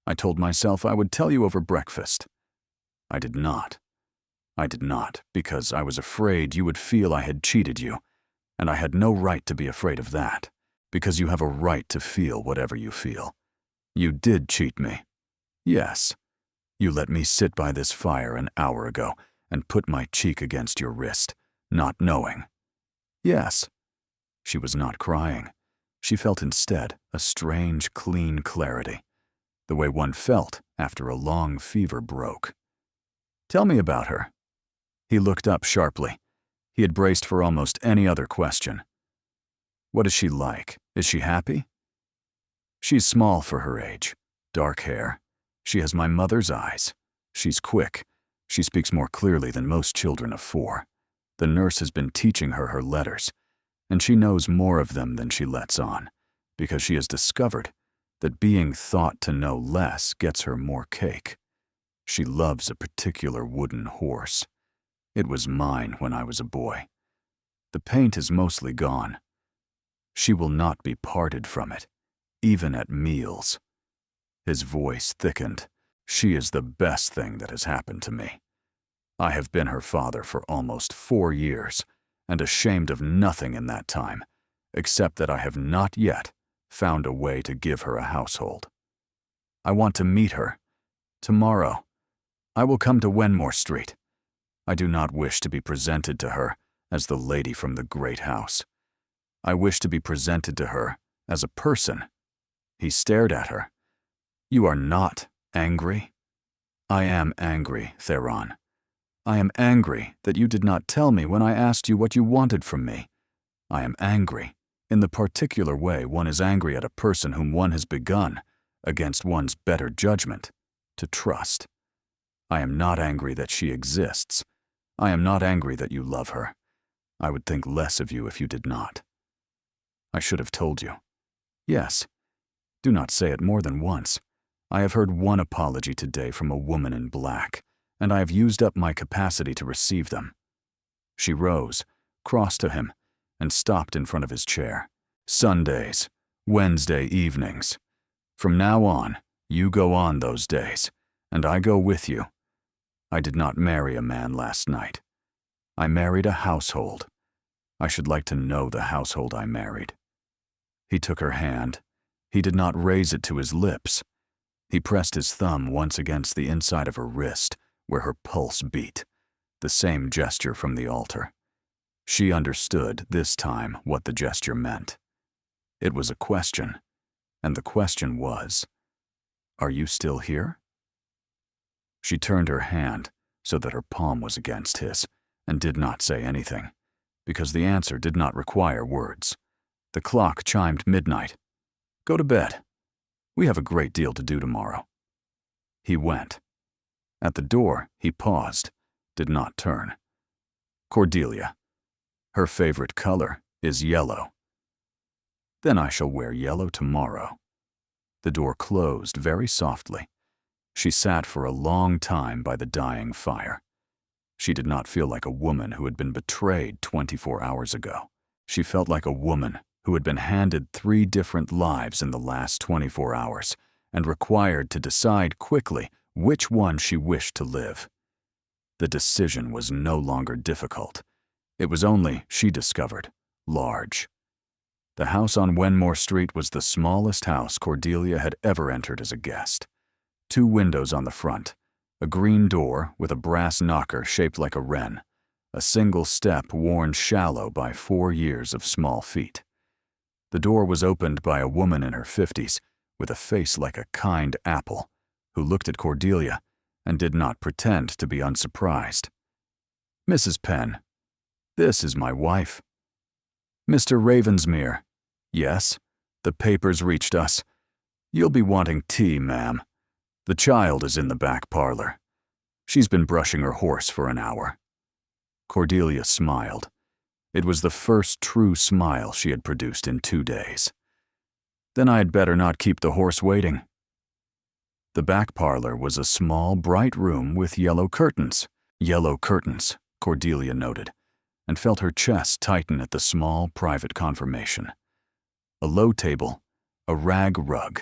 I told myself I would tell you over breakfast. I did not. I did not, because I was afraid you would feel I had cheated you, and I had no right to be afraid of that, because you have a right to feel whatever you feel. You did cheat me. Yes. You let me sit by this fire an hour ago and put my cheek against your wrist, not knowing. Yes. She was not crying. She felt instead a strange, clean clarity, the way one felt after a long fever broke. Tell me about her. He looked up sharply. He had braced for almost any other question. What is she like? Is she happy? She's small for her age. Dark hair. She has my mother's eyes. She's quick. She speaks more clearly than most children of 4. The nurse has been teaching her letters, and she knows more of them than she lets on, because she has discovered that being thought to know less gets her more cake. She loves a particular wooden horse. It was mine when I was a boy. The paint is mostly gone. She will not be parted from it, even at meals. His voice thickened. She is the best thing that has happened to me. I have been her father for almost 4 years, and ashamed of nothing in that time, except that I have not yet found a way to give her a household. I want to meet her. Tomorrow. I will come to Wenmore Street. I do not wish to be presented to her as the lady from the great house. I wish to be presented to her as a person. He stared at her. You are not angry? I am angry, Theron. I am angry that you did not tell me when I asked you what you wanted from me. I am angry in the particular way one is angry at a person whom one has begun, against one's better judgment, to trust. I am not angry that she exists. I am not angry that you love her. I would think less of you if you did not. I should have told you. Yes. Do not say it more than once. I have heard one apology today from a woman in black, and I have used up my capacity to receive them. She rose, crossed to him, and stopped in front of his chair. Sundays, Wednesday evenings. From now on, You go on those days, and I go with you. I did not marry a man last night. I married a household. I should like to know the household I married." He took her hand. He did not raise it to his lips. He pressed his thumb once against the inside of her wrist, where her pulse beat, the same gesture from the altar. She understood, this time, what the gesture meant. It was a question, and the question was, "Are you still here?" She turned her hand so that her palm was against his, and did not say anything, because the answer did not require words. The clock chimed midnight. "Go to bed. We have a great deal to do tomorrow." He went. At the door, he paused, did not turn. "Cordelia. Her favorite color is yellow." "Then I shall wear yellow tomorrow." The door closed very softly. She sat for a long time by the dying fire. She did not feel like a woman who had been betrayed 24 hours ago. She felt like a woman who had been handed 3 different lives in the last 24 hours and required to decide quickly which one she wished to live. The decision was no longer difficult. It was only, she discovered, large. The house on Wenmore Street was the smallest house Cordelia had ever entered as a guest. 2 windows on the front, a green door with a brass knocker shaped like a wren, a single step worn shallow by 4 years of small feet. The door was opened by a woman in her 50s with a face like a kind apple, who looked at Cordelia and did not pretend to be unsurprised. "Mrs. Penn, this is my wife." "Mr. Ravensmere." "Yes, the papers reached us. You'll be wanting tea, ma'am. The child is in the back parlor. She's been brushing her horse for an hour." Cordelia smiled. It was the first true smile she had produced in 2 days. "Then I had better not keep the horse waiting." The back parlor was a small, bright room with yellow curtains. Yellow curtains, Cordelia noted, and felt her chest tighten at the small, private confirmation. A low table, a rag rug,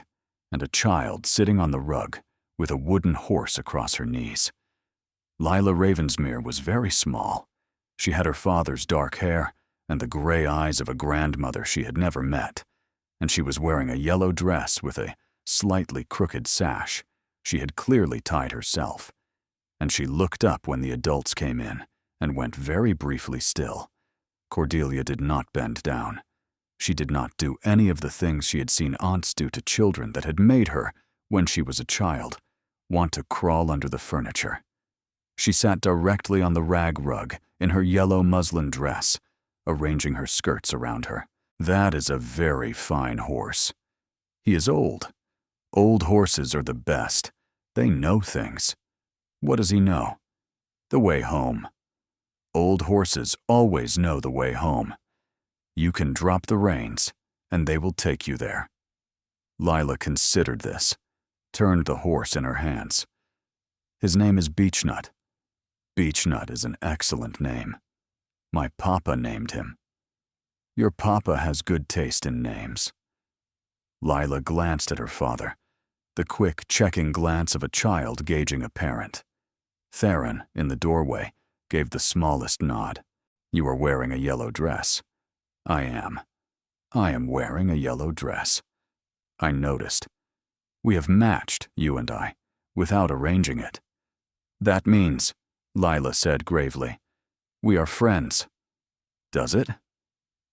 and a child sitting on the rug with a wooden horse across her knees. Lila Ravensmere was very small. She had her father's dark hair and the gray eyes of a grandmother she had never met, and she was wearing a yellow dress with a slightly crooked sash she had clearly tied herself, and she looked up when the adults came in and went very briefly still. Cordelia did not bend down. She did not do any of the things she had seen aunts do to children that had made her, when she was a child, want to crawl under the furniture. She sat directly on the rag rug in her yellow muslin dress, arranging her skirts around her. "That is a very fine horse. He is old. Old horses are the best. They know things." "What does he know?" "The way home. Old horses always know the way home. You can drop the reins, and they will take you there." Lila considered this, turned the horse in her hands. "His name is Beechnut. Beechnut is an excellent name. My papa named him." "Your papa has good taste in names." Lila glanced at her father, the quick, checking glance of a child gauging a parent. Theron, in the doorway, gave the smallest nod. "You are wearing a yellow dress." "I am. I am wearing a yellow dress." "I noticed. We have matched, you and I, without arranging it." "That means," Lila said gravely, "we are friends." "Does it?"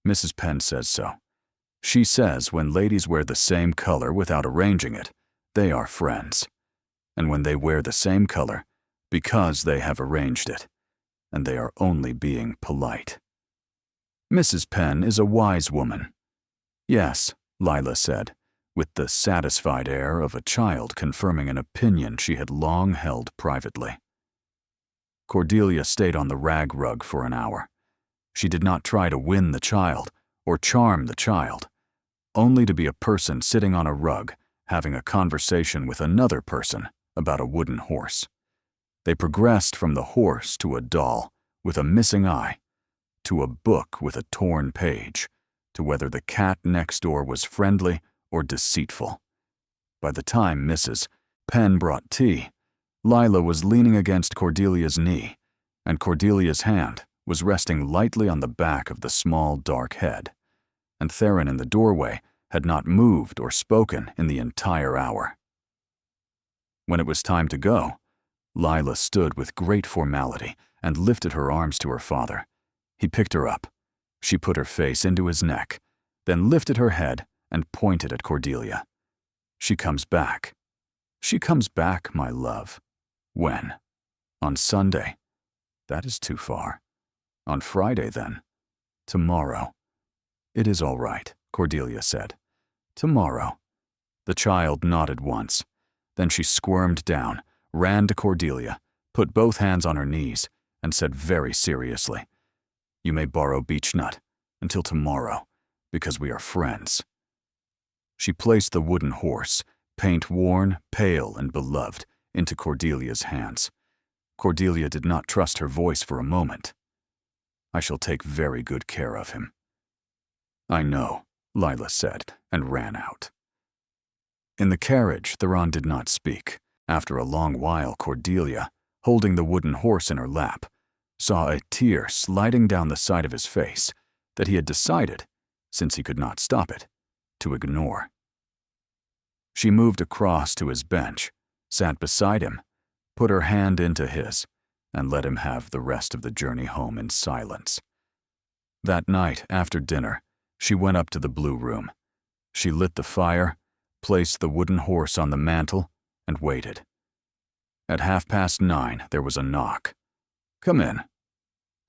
"Mrs. Penn says so. She says when ladies wear the same color without arranging it, they are friends. And when they wear the same color, because they have arranged it, and they are only being polite." "Mrs. Penn is a wise woman." "Yes," Lila said, with the satisfied air of a child confirming an opinion she had long held privately. Cordelia stayed on the rag rug for an hour. She did not try to win the child or charm the child, only to be a person sitting on a rug having a conversation with another person about a wooden horse. They progressed from the horse to a doll with a missing eye, to a book with a torn page, to whether the cat next door was friendly or deceitful. By the time Mrs. Penn brought tea, Lila was leaning against Cordelia's knee, and Cordelia's hand was resting lightly on the back of the small, dark head, and Theron in the doorway had not moved or spoken in the entire hour. When it was time to go, Lila stood with great formality and lifted her arms to her father. He picked her up. She put her face into his neck, then lifted her head and pointed at Cordelia. "She comes back. She comes back, my love." "When?" "On Sunday." "That is too far." "On Friday, then." "Tomorrow." "It is all right," Cordelia said. "Tomorrow." The child nodded once. Then she squirmed down, ran to Cordelia, put both hands on her knees, and said very seriously, "You may borrow Beechnut until tomorrow, because we are friends." She placed the wooden horse, paint-worn, pale, and beloved, into Cordelia's hands. Cordelia did not trust her voice for a moment. "I shall take very good care of him." "I know," Lila said, and ran out. In the carriage, Theron did not speak. After a long while, Cordelia, holding the wooden horse in her lap, saw a tear sliding down the side of his face that he had decided, since he could not stop it, to ignore. She moved across to his bench, sat beside him, put her hand into his, and let him have the rest of the journey home in silence. That night, after dinner, she went up to the blue room. She lit the fire, placed the wooden horse on the mantel, and waited. At 9:30, there was a knock. "Come in."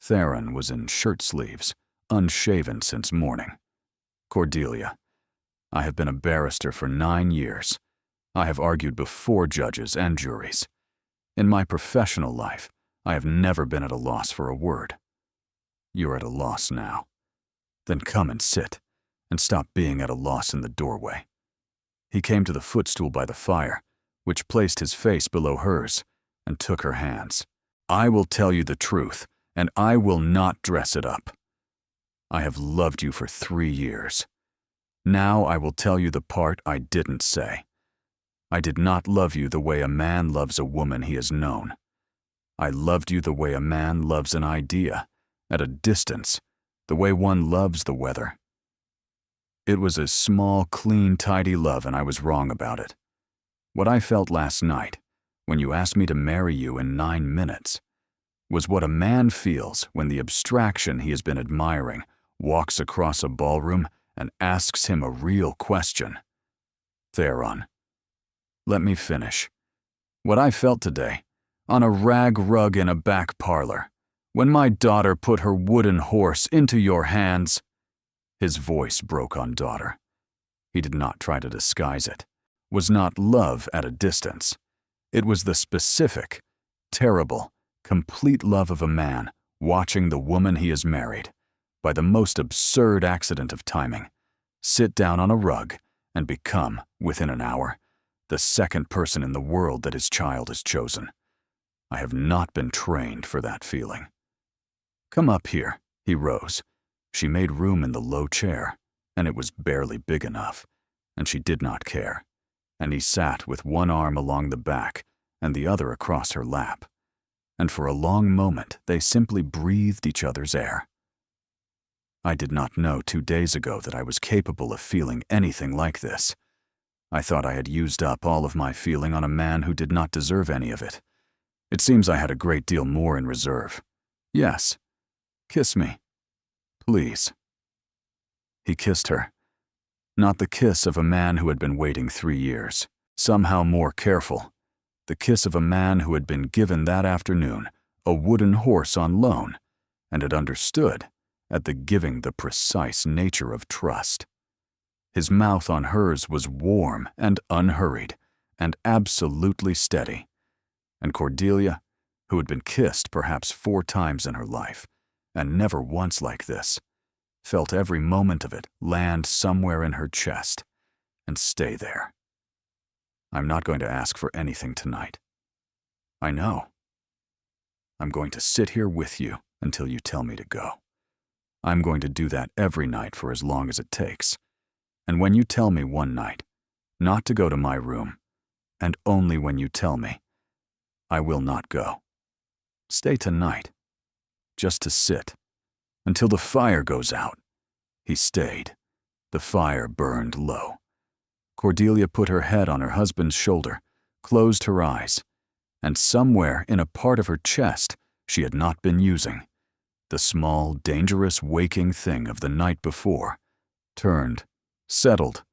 Theron was in shirt sleeves, unshaven since morning. "Cordelia, I have been a barrister for 9 years. I have argued before judges and juries. In my professional life, I have never been at a loss for a word. You're at a loss now. Then come and sit, and stop being at a loss in the doorway." He came to the footstool by the fire, which placed his face below hers, and took her hands. "I will tell you the truth, and I will not dress it up. I have loved you for 3 years. Now I will tell you the part I didn't say. I did not love you the way a man loves a woman he has known. I loved you the way a man loves an idea, at a distance, the way one loves the weather. It was a small, clean, tidy love, and I was wrong about it. What I felt last night, when you asked me to marry you in 9 minutes, was what a man feels when the abstraction he has been admiring walks across a ballroom and asks him a real question. Theron, let me finish. What I felt today, on a rag rug in a back parlor, when my daughter put her wooden horse into your hands." His voice broke on daughter. He did not try to disguise it. Was not love at a distance. It was the specific, terrible, complete love of a man watching the woman he has married, by the most absurd accident of timing, sit down on a rug and become, within an hour, the second person in the world that his child has chosen. I have not been trained for that feeling. "Come up here." He rose. She made room in the low chair, and it was barely big enough, and she did not care, and he sat with one arm along the back and the other across her lap, and for a long moment they simply breathed each other's air. I did not know 2 days ago that I was capable of feeling anything like this. I thought I had used up all of my feeling on a man who did not deserve any of it. It seems I had a great deal more in reserve. "Yes. Kiss me. Please." He kissed her. Not the kiss of a man who had been waiting 3 years, somehow more careful. The kiss of a man who had been given that afternoon a wooden horse on loan, and had understood, at the giving, the precise nature of trust. His mouth on hers was warm and unhurried, and absolutely steady. And Cordelia, who had been kissed perhaps 4 times in her life, and never once like this, felt every moment of it land somewhere in her chest and stay there. "I'm not going to ask for anything tonight. I know. I'm going to sit here with you until you tell me to go. I'm going to do that every night for as long as it takes. And when you tell me one night, not to go to my room, and only when you tell me. I will not go. Stay tonight, just to sit, until the fire goes out." He stayed. The fire burned low. Cordelia put her head on her husband's shoulder, closed her eyes, and somewhere in a part of her chest she had not been using, the small, dangerous waking thing of the night before, turned, settled,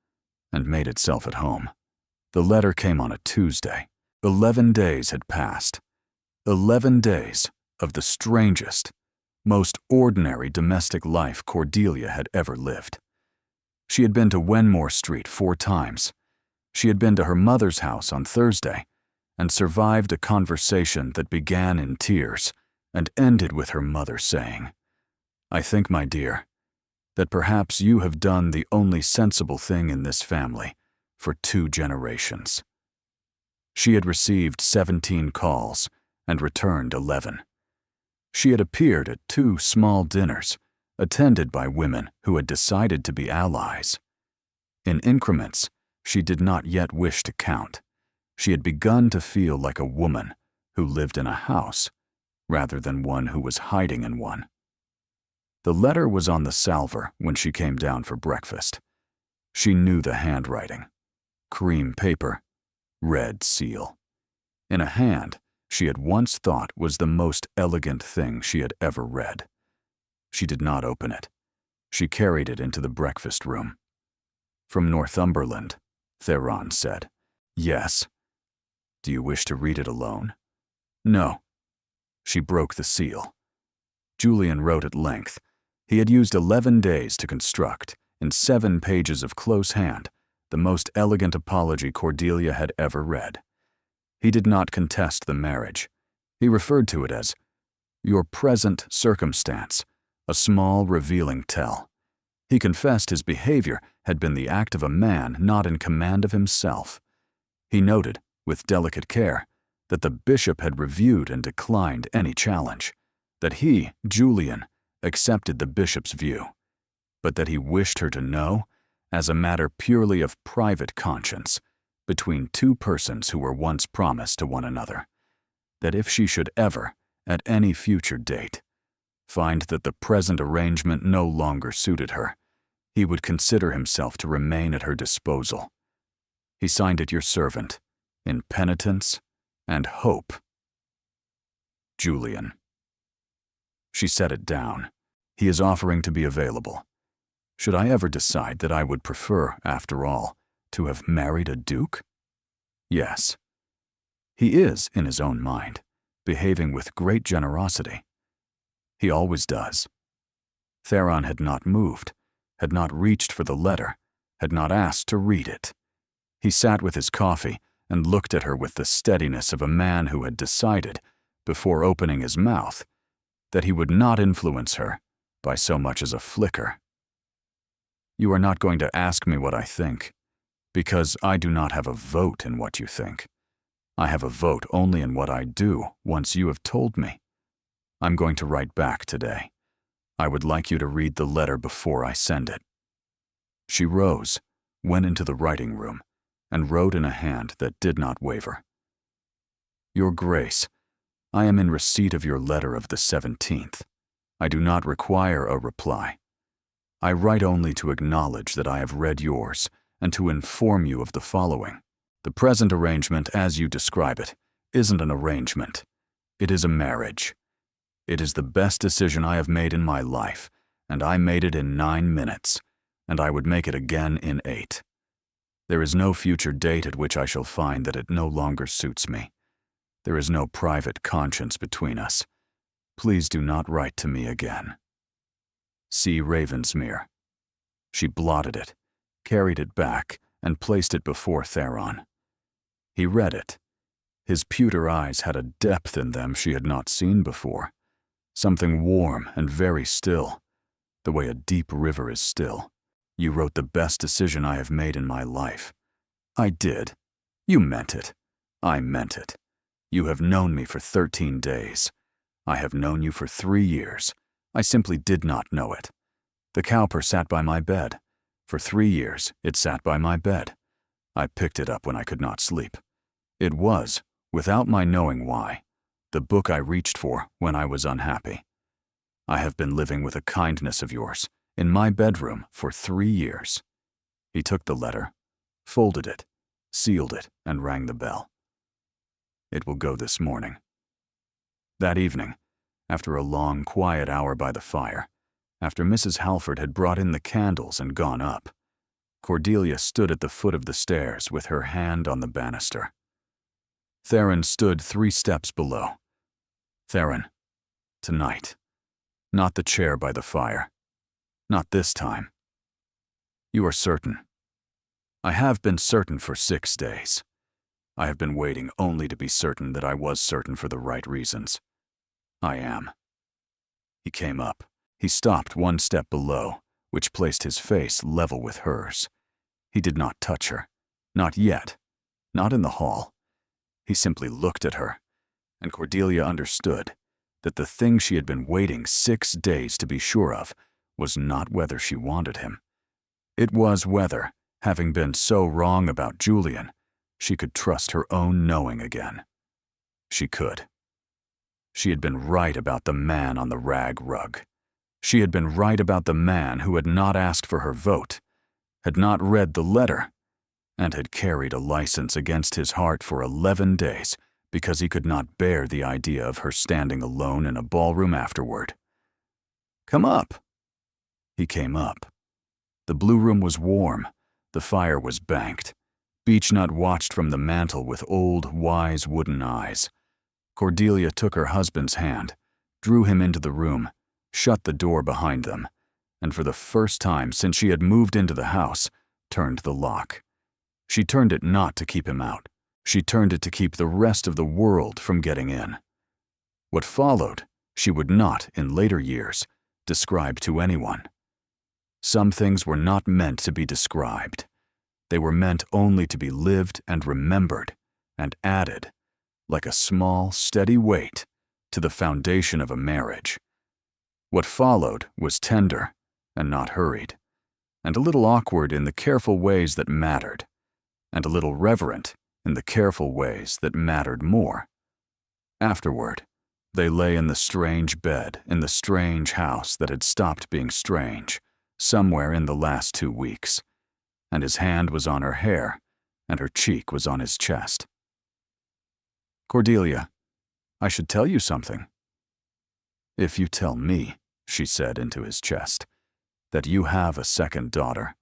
and made itself at home. The letter came on a Tuesday. 11 days had passed. 11 days of the strangest, most ordinary domestic life Cordelia had ever lived. She had been to Wenmore Street 4 times. She had been to her mother's house on Thursday and survived a conversation that began in tears and ended with her mother saying, "I think, my dear, that perhaps you have done the only sensible thing in this family for 2 generations." She had received 17 calls and returned 11. She had appeared at 2 small dinners, attended by women who had decided to be allies. In increments she did not yet wish to count, she had begun to feel like a woman who lived in a house rather than one who was hiding in one. The letter was on the salver when she came down for breakfast. She knew the handwriting. Cream paper, red seal. In a hand she had once thought was the most elegant thing she had ever read. She did not open it. She carried it into the breakfast room. "From Northumberland," Theron said. "Yes. Do you wish to read it alone?" "No." She broke the seal. Julian wrote at length. He had used 11 days to construct, in 7 pages of close hand, the most elegant apology Cordelia had ever read. He did not contest the marriage. He referred to it as "your present circumstance, a small revealing tell." He confessed his behavior had been the act of a man not in command of himself. He noted, with delicate care, that the bishop had reviewed and declined any challenge, that he, Julian, accepted the bishop's view, but that he wished her to know, as a matter purely of private conscience, between 2 persons who were once promised to one another, that if she should ever, at any future date, find that the present arrangement no longer suited her, he would consider himself to remain at her disposal. He signed it your servant, in penitence and hope. Julian. She set it down. He is offering to be available. Should I ever decide that I would prefer, after all, to have married a duke? Yes. He is, in his own mind, behaving with great generosity. He always does. Theron had not moved, had not reached for the letter, had not asked to read it. He sat with his coffee and looked at her with the steadiness of a man who had decided, before opening his mouth, that he would not influence her by so much as a flicker. "You are not going to ask me what I think, because I do not have a vote in what you think. I have a vote only in what I do once you have told me. I'm going to write back today. I would like you to read the letter before I send it." She rose, went into the writing room, and wrote in a hand that did not waver. "Your Grace, I am in receipt of your letter of the 17th. I do not require a reply. I write only to acknowledge that I have read yours and to inform you of the following. The present arrangement, as you describe it, isn't an arrangement. It is a marriage. It is the best decision I have made in my life, and I made it in 9 minutes, and I would make it again in 8. There is no future date at which I shall find that it no longer suits me. There is no private conscience between us. Please do not write to me again. C. Ravensmere." She blotted it, carried it back, and placed it before Theron. He read it. His pewter eyes had a depth in them she had not seen before. Something warm and very still, the way a deep river is still. "You wrote the best decision I have made in my life." "I did. You meant it. I meant it. You have known me for 13 days. I have known you for 3 years. I simply did not know it. The cowper sat by my bed. For 3 years, it sat by my bed. I picked it up when I could not sleep. It was, without my knowing why, the book I reached for when I was unhappy. I have been living with a kindness of yours in my bedroom for 3 years. He took the letter, folded it, sealed it, and rang the bell. It will go this morning. That evening, after a long, quiet hour by the fire, after Mrs. Halford had brought in the candles and gone up, Cordelia stood at the foot of the stairs with her hand on the banister. Theron stood 3 steps below. Theron, tonight. Not the chair by the fire. Not this time. You are certain. I have been certain for 6 days. I have been waiting only to be certain that I was certain for the right reasons. I am. He came up. He stopped 1 step below, which placed his face level with hers. He did not touch her. Not yet. Not in the hall. He simply looked at her, and Cordelia understood that the thing she had been waiting 6 days to be sure of was not whether she wanted him. It was whether, having been so wrong about Julian, she could trust her own knowing again. She could. She had been right about the man on the rag rug. She had been right about the man who had not asked for her vote, had not read the letter, and had carried a license against his heart for 11 days because he could not bear the idea of her standing alone in a ballroom afterward. Come up. He came up. The blue room was warm. The fire was banked. Beechnut watched from the mantel with old, wise wooden eyes. Cordelia took her husband's hand, drew him into the room, shut the door behind them, and for the first time since she had moved into the house, turned the lock. She turned it not to keep him out. She turned it to keep the rest of the world from getting in. What followed, she would not, in later years, describe to anyone. Some things were not meant to be described. They were meant only to be lived and remembered, and added, like a small, steady weight, to the foundation of a marriage. What followed was tender and not hurried, and a little awkward in the careful ways that mattered, and a little reverent in the careful ways that mattered more. Afterward, they lay in the strange bed in the strange house that had stopped being strange, somewhere in the last 2 weeks, and his hand was on her hair, and her cheek was on his chest. Cordelia, I should tell you something. If you tell me, she said into his chest, that you have a second daughter,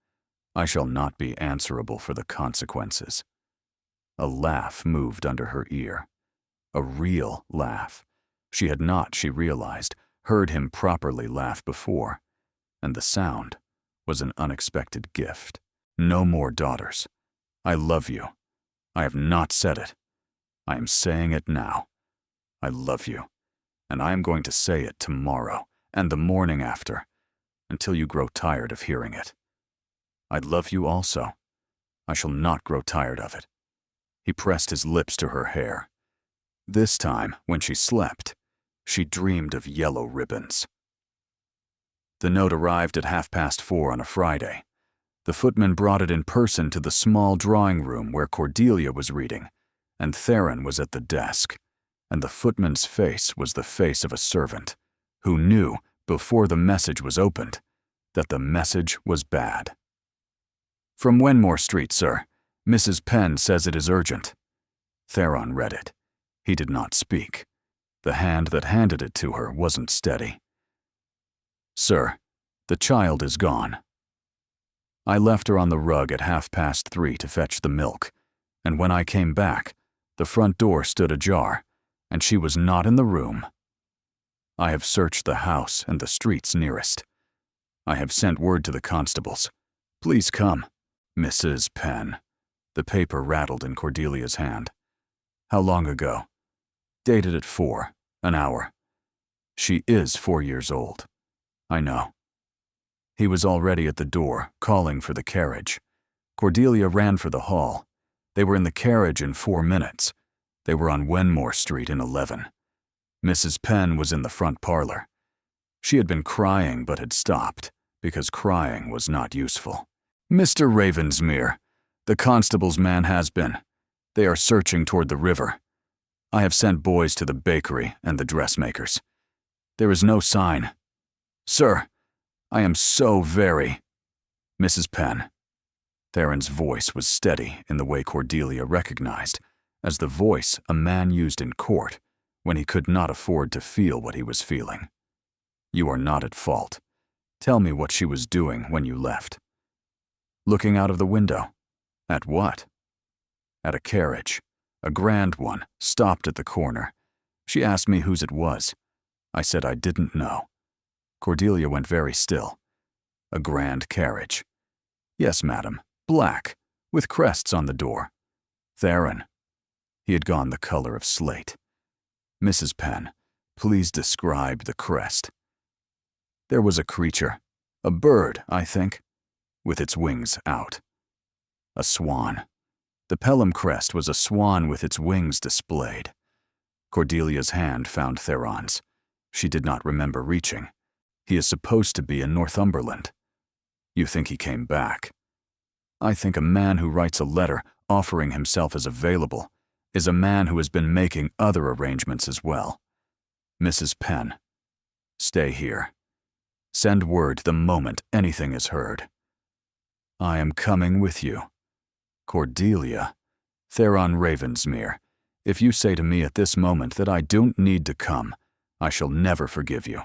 I shall not be answerable for the consequences. A laugh moved under her ear. A real laugh. She had not, she realized, heard him properly laugh before, and the sound was an unexpected gift. No more daughters. I love you. I have not said it. I am saying it now. I love you, and I am going to say it tomorrow and the morning after, until you grow tired of hearing it. I love you also. I shall not grow tired of it. He pressed his lips to her hair. This time, when she slept, she dreamed of yellow ribbons. The note arrived at 4:30 on a Friday. The footman brought it in person to the small drawing room where Cordelia was reading, and Theron was at the desk, and the footman's face was the face of a servant, who knew, before the message was opened, that the message was bad. From Wenmore Street, sir. Mrs. Penn says it is urgent. Theron read it. He did not speak. The hand that handed it to her wasn't steady. Sir, the child is gone. I left her on the rug at 3:30 to fetch the milk, and when I came back, the front door stood ajar, and she was not in the room. I have searched the house and the streets nearest. I have sent word to the constables. Please come. Mrs. Penn. The paper rattled in Cordelia's hand. How long ago? Dated at 4, an hour. She is 4 years old. I know. He was already at the door, calling for the carriage. Cordelia ran for the hall. They were in the carriage in 4 minutes. They were on Wenmore Street in 11. Mrs. Penn was in the front parlor. She had been crying but had stopped, because crying was not useful. Mr. Ravensmere, The constable's man has been. They are searching toward the river. I have sent boys to the bakery and the dressmakers. There is no sign. Sir, I am so very— Mrs. Penn. Theron's voice was steady in the way Cordelia recognized as the voice a man used in court when he could not afford to feel what he was feeling. You are not at fault. Tell me what she was doing when you left. Looking out of the window. At what? At a carriage, a grand one, stopped at the corner. She asked me whose it was. I said I didn't know. Cordelia went very still. A grand carriage. Yes, madam, black, with crests on the door. Theron. He had gone the color of slate. Mrs. Penn, please describe the crest. There was a creature, a bird, I think, with its wings out. A swan. The Pelham crest was a swan with its wings displayed. Cordelia's hand found Theron's. She did not remember reaching. He is supposed to be in Northumberland. You think he came back. I think a man who writes a letter offering himself as available is a man who has been making other arrangements as well. Mrs. Penn, stay here. Send word the moment anything is heard. I am coming with you. Cordelia, Theron Ravensmere, if you say to me at this moment that I don't need to come, I shall never forgive you.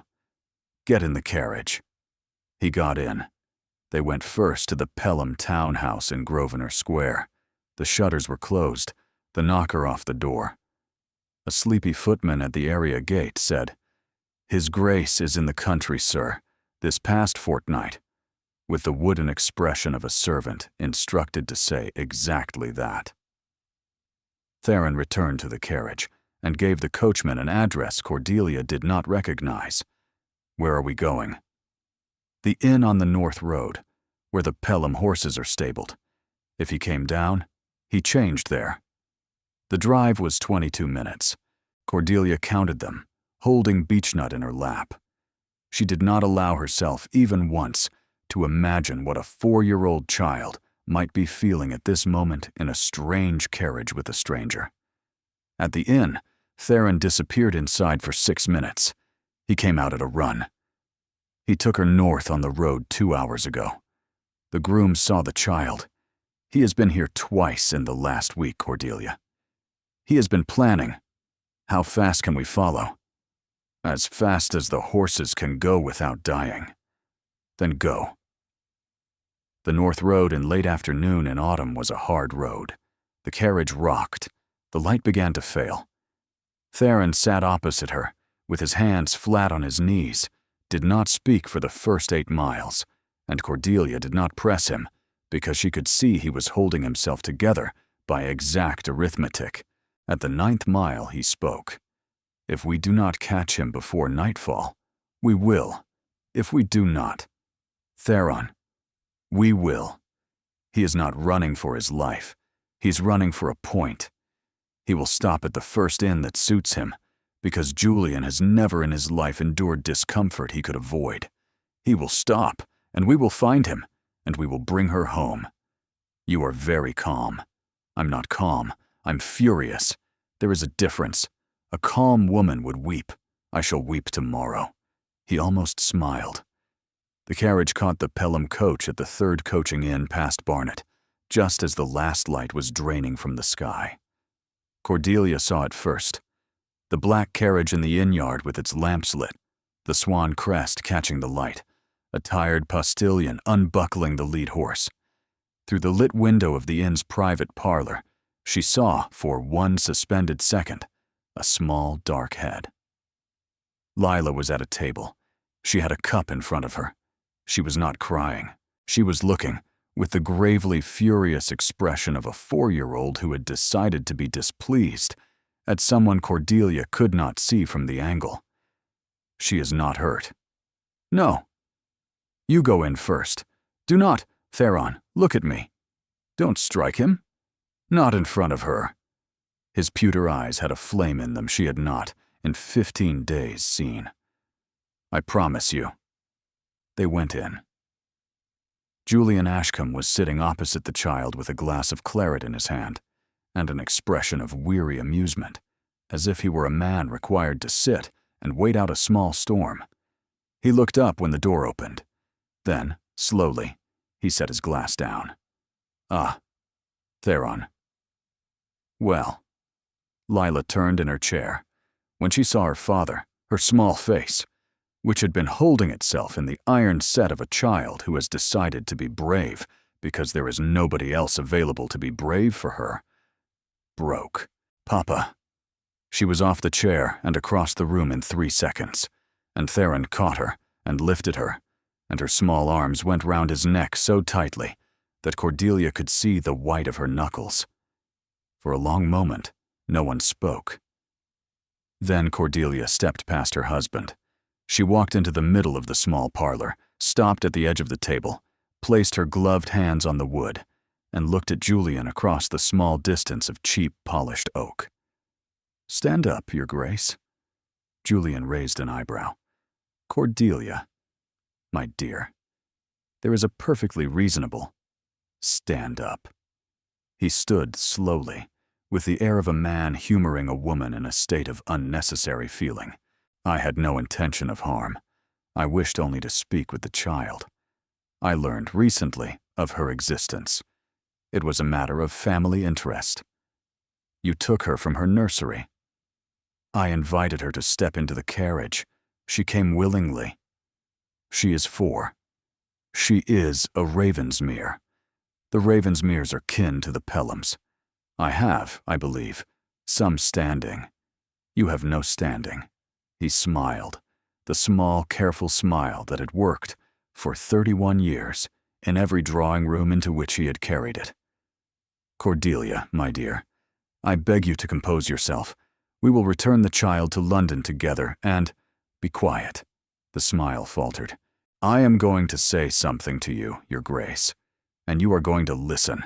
Get in the carriage. He got in. They went first to the Pelham townhouse in Grosvenor Square. The shutters were closed, the knocker off the door. A sleepy footman at the area gate said, "His Grace is in the country, sir, this past fortnight," with the wooden expression of a servant instructed to say exactly that. Theron returned to the carriage and gave the coachman an address Cordelia did not recognize. Where are we going? The inn on the North Road, where the Pelham horses are stabled. If he came down, he changed there. The drive was 22 minutes. Cordelia counted them, holding Beechnut in her lap. She did not allow herself even once to imagine what a 4-year-old child might be feeling at this moment in a strange carriage with a stranger. At the inn, Theron disappeared inside for 6 minutes. He came out at a run. He took her north on the road 2 hours ago. The groom saw the child. He has been here twice in the last week, Cordelia. He has been planning. How fast can we follow? As fast as the horses can go without dying. Then go. The North Road in late afternoon in autumn was a hard road. The carriage rocked. The light began to fail. Theron sat opposite her, with his hands flat on his knees, did not speak for the first 8 miles, and Cordelia did not press him, because she could see he was holding himself together by exact arithmetic. At the 9th mile he spoke. If we do not catch him before nightfall, we will. If we do not, Theron, we will. He is not running for his life. He's running for a point. He will stop at the first inn that suits him, because Julian has never in his life endured discomfort he could avoid. He will stop, and we will find him, and we will bring her home. You are very calm. I'm not calm. I'm furious. There is a difference. A calm woman would weep. I shall weep tomorrow. He almost smiled. The carriage caught the Pelham coach at the 3rd coaching inn past Barnet, just as the last light was draining from the sky. Cordelia saw it first. The black carriage in the inn yard with its lamps lit, the swan crest catching the light, a tired postilion unbuckling the lead horse. Through the lit window of the inn's private parlor, she saw, for one suspended second, a small dark head. Lila was at a table. She had a cup in front of her. She was not crying. She was looking, with the gravely furious expression of a 4-year-old who had decided to be displeased, at someone Cordelia could not see from the angle. She is not hurt. No. You go in first. Do not, Theron, look at me. Don't strike him. Not in front of her. His pewter eyes had a flame in them she had not, in 15 days, seen. I promise you. They went in. Julian Ashcombe was sitting opposite the child with a glass of claret in his hand and an expression of weary amusement, as if he were a man required to sit and wait out a small storm. He looked up when the door opened. Then, slowly, he set his glass down. "Ah, Theron." "Well." Lila turned in her chair. When she saw her father, her small face, which had been holding itself in the iron set of a child who has decided to be brave because there is nobody else available to be brave for her, broke. "Papa." She was off the chair and across the room in 3 seconds, and Theron caught her and lifted her, and her small arms went round his neck so tightly that Cordelia could see the white of her knuckles. For a long moment, no one spoke. Then Cordelia stepped past her husband. She walked into the middle of the small parlor, stopped at the edge of the table, placed her gloved hands on the wood, and looked at Julian across the small distance of cheap, polished oak. "Stand up, Your Grace." Julian raised an eyebrow. "Cordelia, my dear, there is a perfectly reasonable stand up." He stood slowly, with the air of a man humoring a woman in a state of unnecessary feeling. "I had no intention of harm. I wished only to speak with the child. I learned recently of her existence. It was a matter of family interest. You took her from her nursery. I invited her to step into the carriage. She came willingly. She is 4. She is a Ravensmere. The Ravensmeres are kin to the Pelhams. I have, I believe, some standing. You have no standing." He smiled, the small, careful smile that had worked for 31 years in every drawing room into which he had carried it. "Cordelia, my dear, I beg you to compose yourself. We will return the child to London together and be quiet." The smile faltered. "I am going to say something to you, Your Grace, and you are going to listen.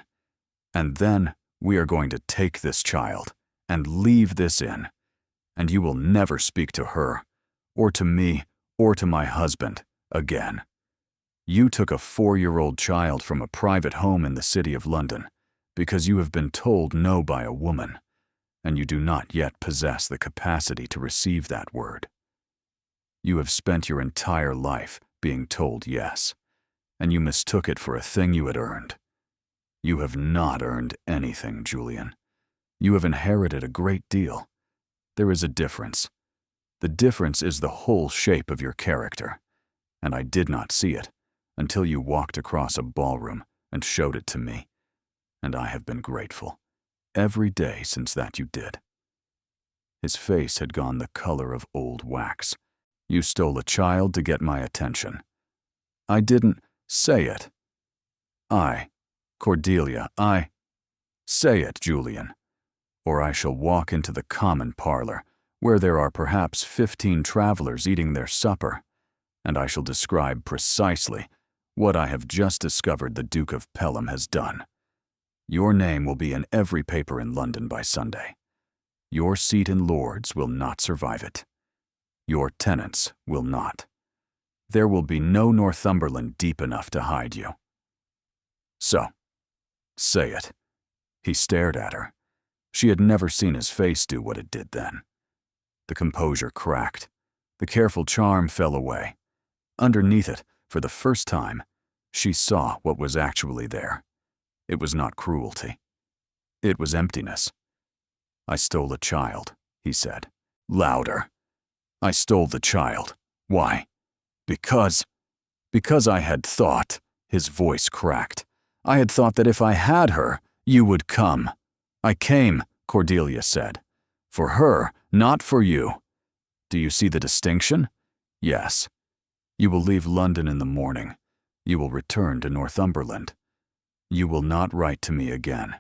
And then we are going to take this child and leave this inn, and you will never speak to her, or to me, or to my husband again. You took a 4-year-old child from a private home in the city of London because you have been told no by a woman, and you do not yet possess the capacity to receive that word. You have spent your entire life being told yes, and you mistook it for a thing you had earned. You have not earned anything, Julian. You have inherited a great deal. There is a difference. The difference is the whole shape of your character, and I did not see it until you walked across a ballroom and showed it to me, and I have been grateful every day since that you did." His face had gone the color of old wax. "You stole a child to get my attention. I didn't say it. Cordelia, say it, Julian, or I shall walk into the common parlor, where there are perhaps 15 travelers eating their supper, and I shall describe precisely what I have just discovered the Duke of Pelham has done. Your name will be in every paper in London by Sunday. Your seat in Lords will not survive it. Your tenants will not. There will be no Northumberland deep enough to hide you. So, say it." He stared at her. She had never seen his face do what it did then. The composure cracked. The careful charm fell away. Underneath it, for the first time, she saw what was actually there. It was not cruelty. It was emptiness. "I stole a child," he said. Louder. "I stole the child. Why? Because I had thought," his voice cracked. "I had thought that if I had her, you would come. I came," Cordelia said. "For her, not for you. Do you see the distinction? Yes. You will leave London in the morning. You will return to Northumberland. You will not write to me again.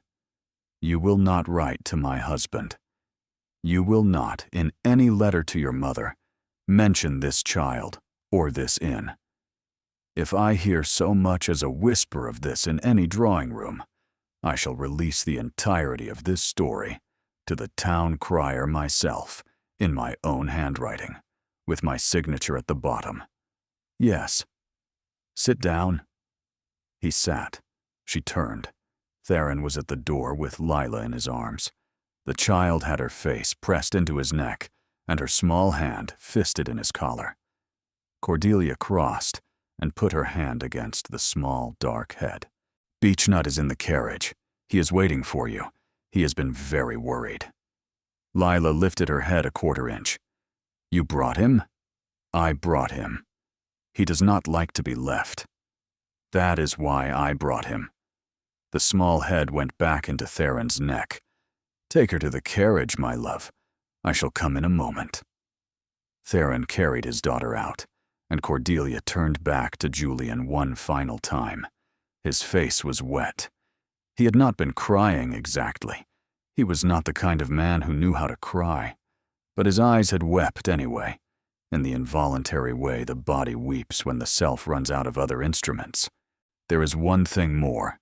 You will not write to my husband. You will not, in any letter to your mother, mention this child or this inn. If I hear so much as a whisper of this in any drawing room, I shall release the entirety of this story to the town crier myself, in my own handwriting, with my signature at the bottom. Yes. Sit down." He sat. She turned. Theron was at the door with Lila in his arms. The child had her face pressed into his neck and her small hand fisted in his collar. Cordelia crossed and put her hand against the small, dark head. "Beechnut is in the carriage. He is waiting for you. He has been very worried." Lila lifted her head a quarter inch. "You brought him?" "I brought him. He does not like to be left. That is why I brought him." The small head went back into Theron's neck. "Take her to the carriage, my love. I shall come in a moment." Theron carried his daughter out, and Cordelia turned back to Julian one final time. His face was wet. He had not been crying exactly. He was not the kind of man who knew how to cry. But his eyes had wept anyway, in the involuntary way the body weeps when the self runs out of other instruments. "There is one thing more.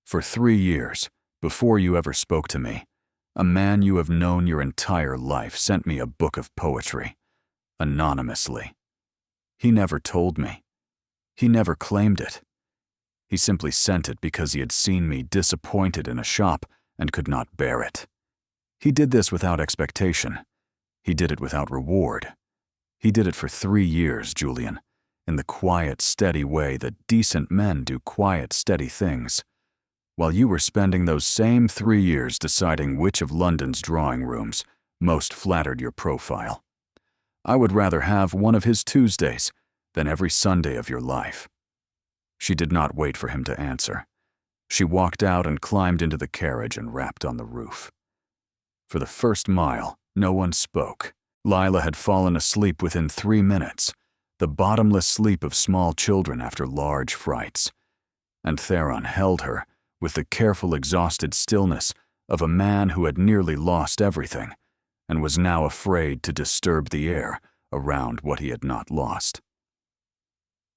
For 3 years, before you ever spoke to me, a man you have known your entire life sent me a book of poetry, anonymously. He never told me. He never claimed it. He simply sent it because he had seen me disappointed in a shop and could not bear it. He did this without expectation. He did it without reward. He did it for 3 years, Julian, in the quiet, steady way that decent men do quiet, steady things, while you were spending those same 3 years deciding which of London's drawing rooms most flattered your profile. I would rather have one of his Tuesdays than every Sunday of your life." She did not wait for him to answer. She walked out and climbed into the carriage and rapped on the roof. For the first mile, no one spoke. Lila had fallen asleep within 3 minutes, the bottomless sleep of small children after large frights. And Theron held her with the careful, exhausted stillness of a man who had nearly lost everything and was now afraid to disturb the air around what he had not lost.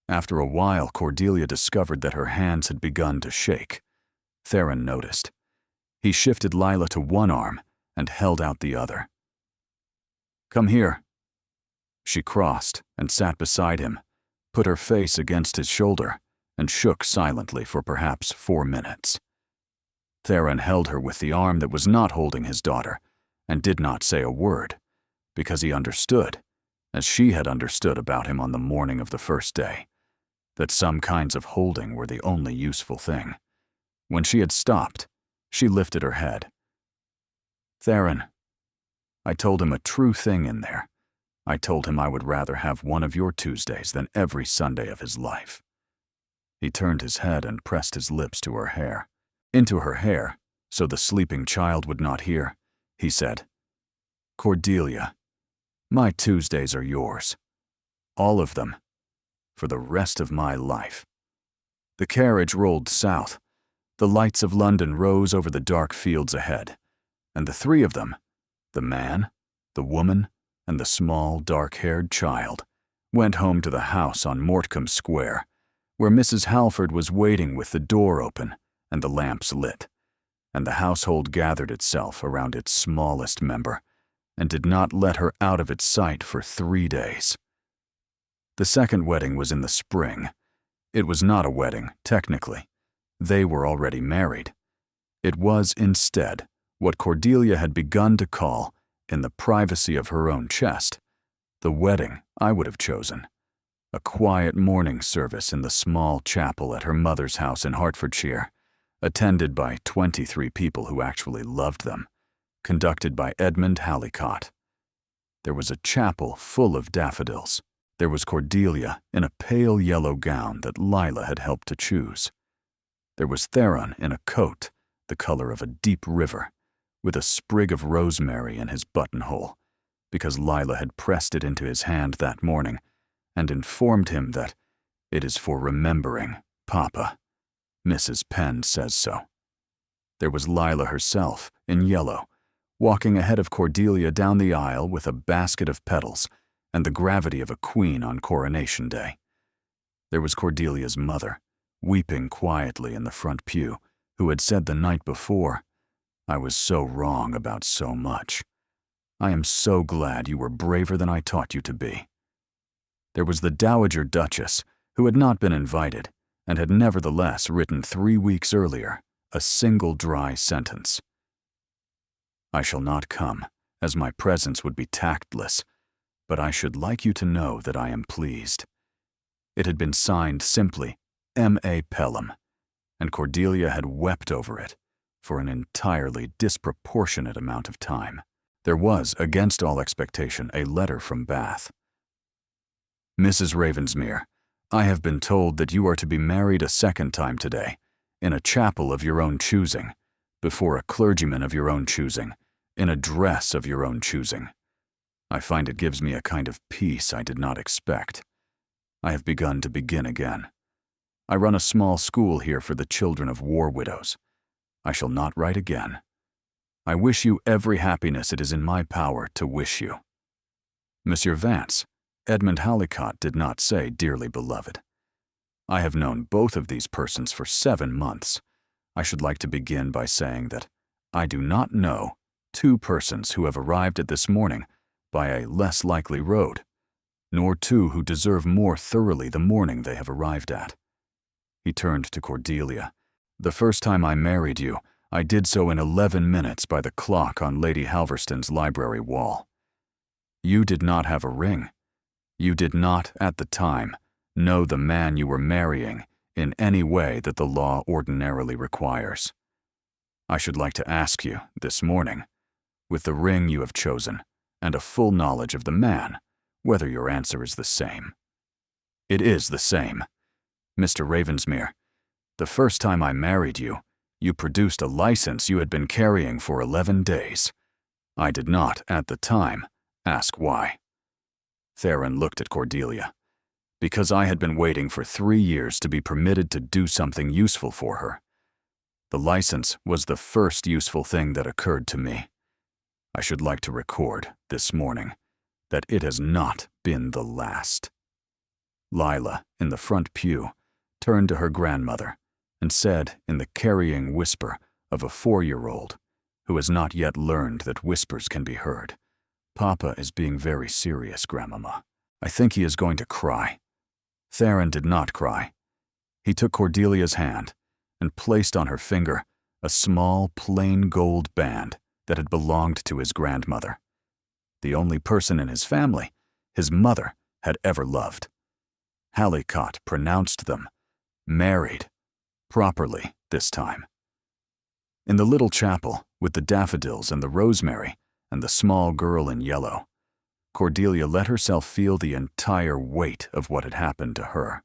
After a while, Cordelia discovered that her hands had begun to shake. Theron noticed. He shifted Lila to one arm and held out the other. "Come here." She crossed and sat beside him, put her face against his shoulder, and shook silently for perhaps 4 minutes. Theron held her with the arm that was not holding his daughter, and did not say a word, because he understood, as she had understood about him on the morning of the first day, that some kinds of holding were the only useful thing. When she had stopped, she lifted her head. "Theron, I told him a true thing in there. I told him I would rather have one of your Tuesdays than every Sunday of his life." He turned his head and pressed his lips to her hair. Into her hair, so the sleeping child would not hear, he said, "Cordelia, my Tuesdays are yours. All of them. For the rest of my life." The carriage rolled south. The lights of London rose over the dark fields ahead, and the 3 of them, the man, the woman, and the small, dark-haired child, went home to the house on Mortcombe Square, where Mrs. Halford was waiting with the door open and the lamps lit, and the household gathered itself around its smallest member and did not let her out of its sight for 3 days. The second wedding was in the spring. It was not a wedding, technically. They were already married. It was, instead, what Cordelia had begun to call, in the privacy of her own chest, the wedding I would have chosen. A quiet morning service in the small chapel at her mother's house in Hertfordshire, attended by 23 people who actually loved them, conducted by Edmund Hallicott. There was a chapel full of daffodils. There was Cordelia in a pale yellow gown that Lila had helped to choose. There was Theron in a coat the color of a deep river, with a sprig of rosemary in his buttonhole, because Lila had pressed it into his hand that morning and informed him that it is for remembering Papa. Mrs. Penn says so. There was Lila herself, in yellow, walking ahead of Cordelia down the aisle with a basket of petals and the gravity of a queen on Coronation Day. There was Cordelia's mother, weeping quietly in the front pew, who had said the night before, "I was so wrong about so much. I am so glad you were braver than I taught you to be." There was the Dowager Duchess, who had not been invited, and had nevertheless written 3 weeks earlier a single dry sentence. I shall not come, as my presence would be tactless, but I should like you to know that I am pleased. It had been signed simply M.A. Pelham, and Cordelia had wept over it for an entirely disproportionate amount of time. There was, against all expectation, a letter from Bath. Mrs. Ravensmere, I have been told that you are to be married a second time today, in a chapel of your own choosing, before a clergyman of your own choosing, in a dress of your own choosing. I find it gives me a kind of peace I did not expect. I have begun to begin again. I run a small school here for the children of war widows. I shall not write again. I wish you every happiness it is in my power to wish you. Monsieur Vance, Edmund Hallicott did not say dearly beloved. I have known both of these persons for 7 months. I should like to begin by saying that I do not know 2 persons who have arrived at this morning by a less likely road, nor 2 who deserve more thoroughly the morning they have arrived at. He turned to Cordelia. The first time I married you, I did so in 11 minutes by the clock on Lady Halverston's library wall. You did not have a ring. You did not, at the time, know the man you were marrying in any way that the law ordinarily requires. I should like to ask you, this morning, with the ring you have chosen, and a full knowledge of the man, whether your answer is the same. It is the same. Mr. Ravensmere, the first time I married you, you produced a license you had been carrying for 11 days. I did not, at the time, ask why. Theron looked at Cordelia. Because I had been waiting for 3 years to be permitted to do something useful for her. The license was the first useful thing that occurred to me. I should like to record, this morning, that it has not been the last. Lila, in the front pew, turned to her grandmother and said in the carrying whisper of a 4-year-old who has not yet learned that whispers can be heard, "Papa is being very serious, Grandmama. I think he is going to cry." Theron did not cry. He took Cordelia's hand and placed on her finger a small, plain gold band that had belonged to his grandmother, the only person in his family his mother had ever loved. Hallicott pronounced them married, properly this time. In the little chapel, with the daffodils and the rosemary and the small girl in yellow, Cordelia let herself feel the entire weight of what had happened to her.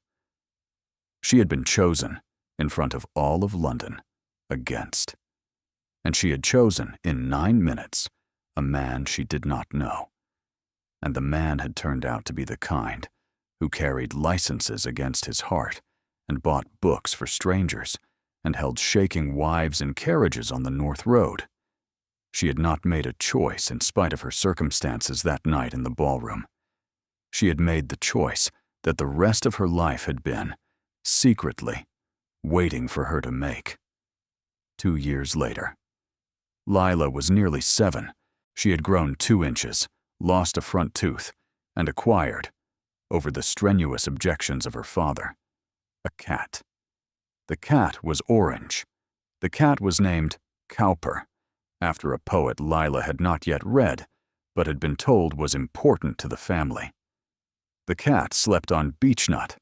She had been chosen, in front of all of London, against. And she had chosen, in 9 minutes, a man she did not know. And the man had turned out to be the kind who carried licenses against his heart and bought books for strangers and held shaking wives in carriages on the North Road. She had not made a choice in spite of her circumstances that night in the ballroom. She had made the choice that the rest of her life had been, secretly, waiting for her to make. 2 years later. Lila was nearly 7. She had grown 2 inches, lost a front tooth, and acquired, over the strenuous objections of her father, a cat. The cat was orange. The cat was named Cowper, after a poet Lila had not yet read, but had been told was important to the family. The cat slept on Beechnut,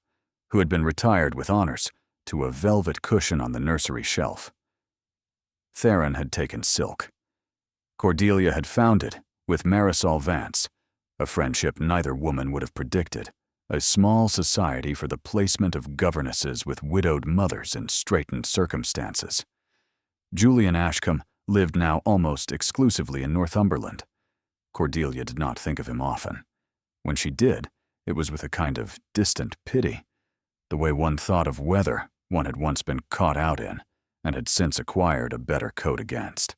who had been retired with honors to a velvet cushion on the nursery shelf. Theron had taken silk. Cordelia had founded, with Marisol Vance, a friendship neither woman would have predicted, a small society for the placement of governesses with widowed mothers in straitened circumstances. Julian Ashcombe lived now almost exclusively in Northumberland. Cordelia did not think of him often. When she did, it was with a kind of distant pity, the way one thought of weather one had once been caught out in and had since acquired a better coat against.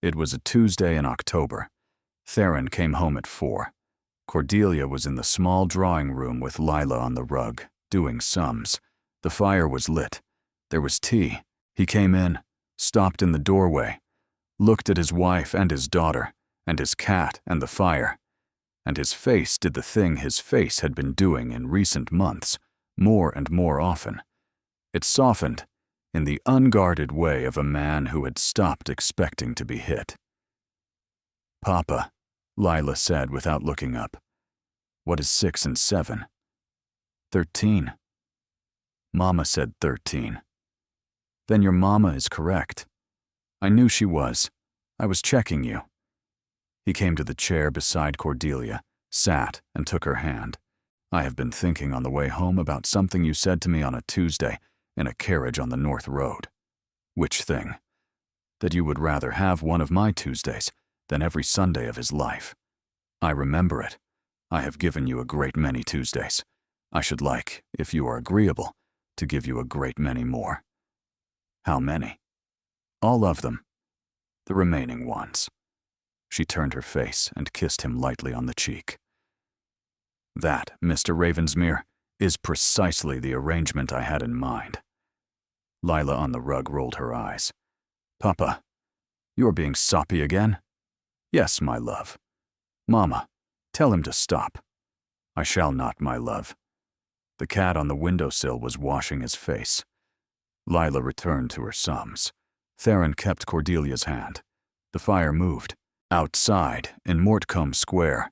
It was a Tuesday in October. Theron came home at 4. Cordelia was in the small drawing room with Lila on the rug, doing sums. The fire was lit. There was tea. He came in, stopped in the doorway, looked at his wife and his daughter, and his cat and the fire, and his face did the thing his face had been doing in recent months, more and more often. It softened in the unguarded way of a man who had stopped expecting to be hit. "Papa," Lila said without looking up. "What is 6 and 7? 13. Mama said 13. Then your mama is correct. I knew she was. I was checking you." He came to the chair beside Cordelia, sat, and took her hand. "I have been thinking on the way home about something you said to me on a Tuesday in a carriage on the North Road." "Which thing?" "That you would rather have one of my Tuesdays than every Sunday of his life." "I remember it. I have given you a great many Tuesdays. I should like, if you are agreeable, to give you a great many more." "How many?" "All of them. The remaining ones." She turned her face and kissed him lightly on the cheek. "That, Mr. Ravensmere, is precisely the arrangement I had in mind." Lila on the rug rolled her eyes. "Papa, you are being soppy again?" "Yes, my love." "Mama, tell him to stop." "I shall not, my love." The cat on the windowsill was washing his face. Lila returned to her sums. Theron kept Cordelia's hand. The fire moved. Outside, in Mortcombe Square,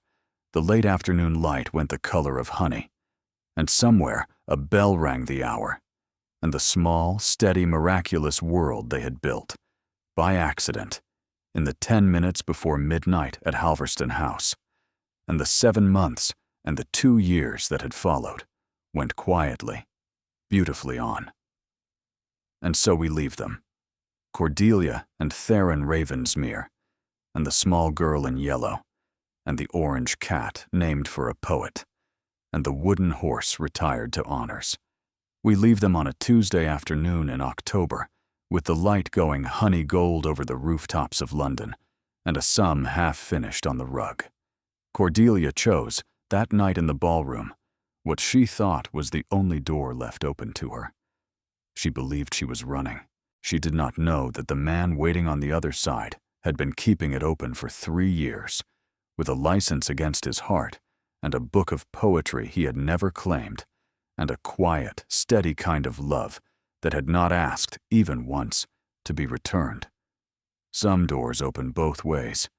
the late afternoon light went the color of honey, and somewhere a bell rang the hour, and the small, steady, miraculous world they had built, by accident, in the 10 minutes before midnight at Halverston House, and the 7 months and the 2 years that had followed, went quietly, beautifully on. And so we leave them, Cordelia and Theron Ravensmere, and the small girl in yellow, and the orange cat named for a poet, and the wooden horse retired to honors. We leave them on a Tuesday afternoon in October, with the light going honey gold over the rooftops of London, and a sum half finished on the rug. Cordelia chose, that night in the ballroom, what she thought was the only door left open to her. She believed she was running. She did not know that the man waiting on the other side had been keeping it open for 3 years, with a license against his heart, and a book of poetry he had never claimed, and a quiet, steady kind of love that had not asked, even once, to be returned. Some doors open both ways.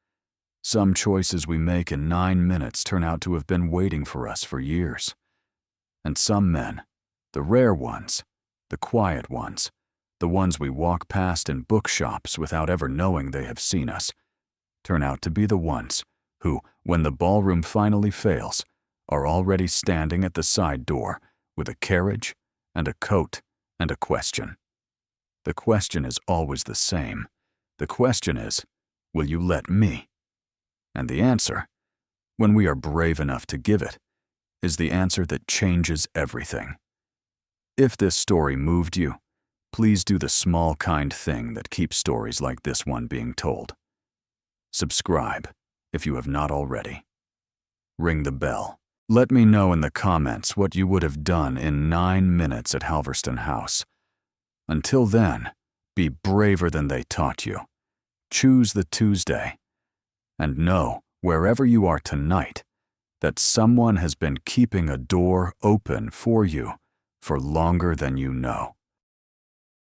Some choices we make in 9 minutes turn out to have been waiting for us for years. And some men, the rare ones, the quiet ones, the ones we walk past in bookshops without ever knowing they have seen us, turn out to be the ones who, when the ballroom finally fails, are already standing at the side door with a carriage and a coat and a question. The question is always the same. The question is, will you let me? And the answer, when we are brave enough to give it, is the answer that changes everything. If this story moved you, please do the small, kind thing that keeps stories like this one being told. Subscribe, if you have not already. Ring the bell. Let me know in the comments what you would have done in 9 minutes at Halverston House. Until then, be braver than they taught you. Choose the Tuesday. And know, wherever you are tonight, that someone has been keeping a door open for you for longer than you know.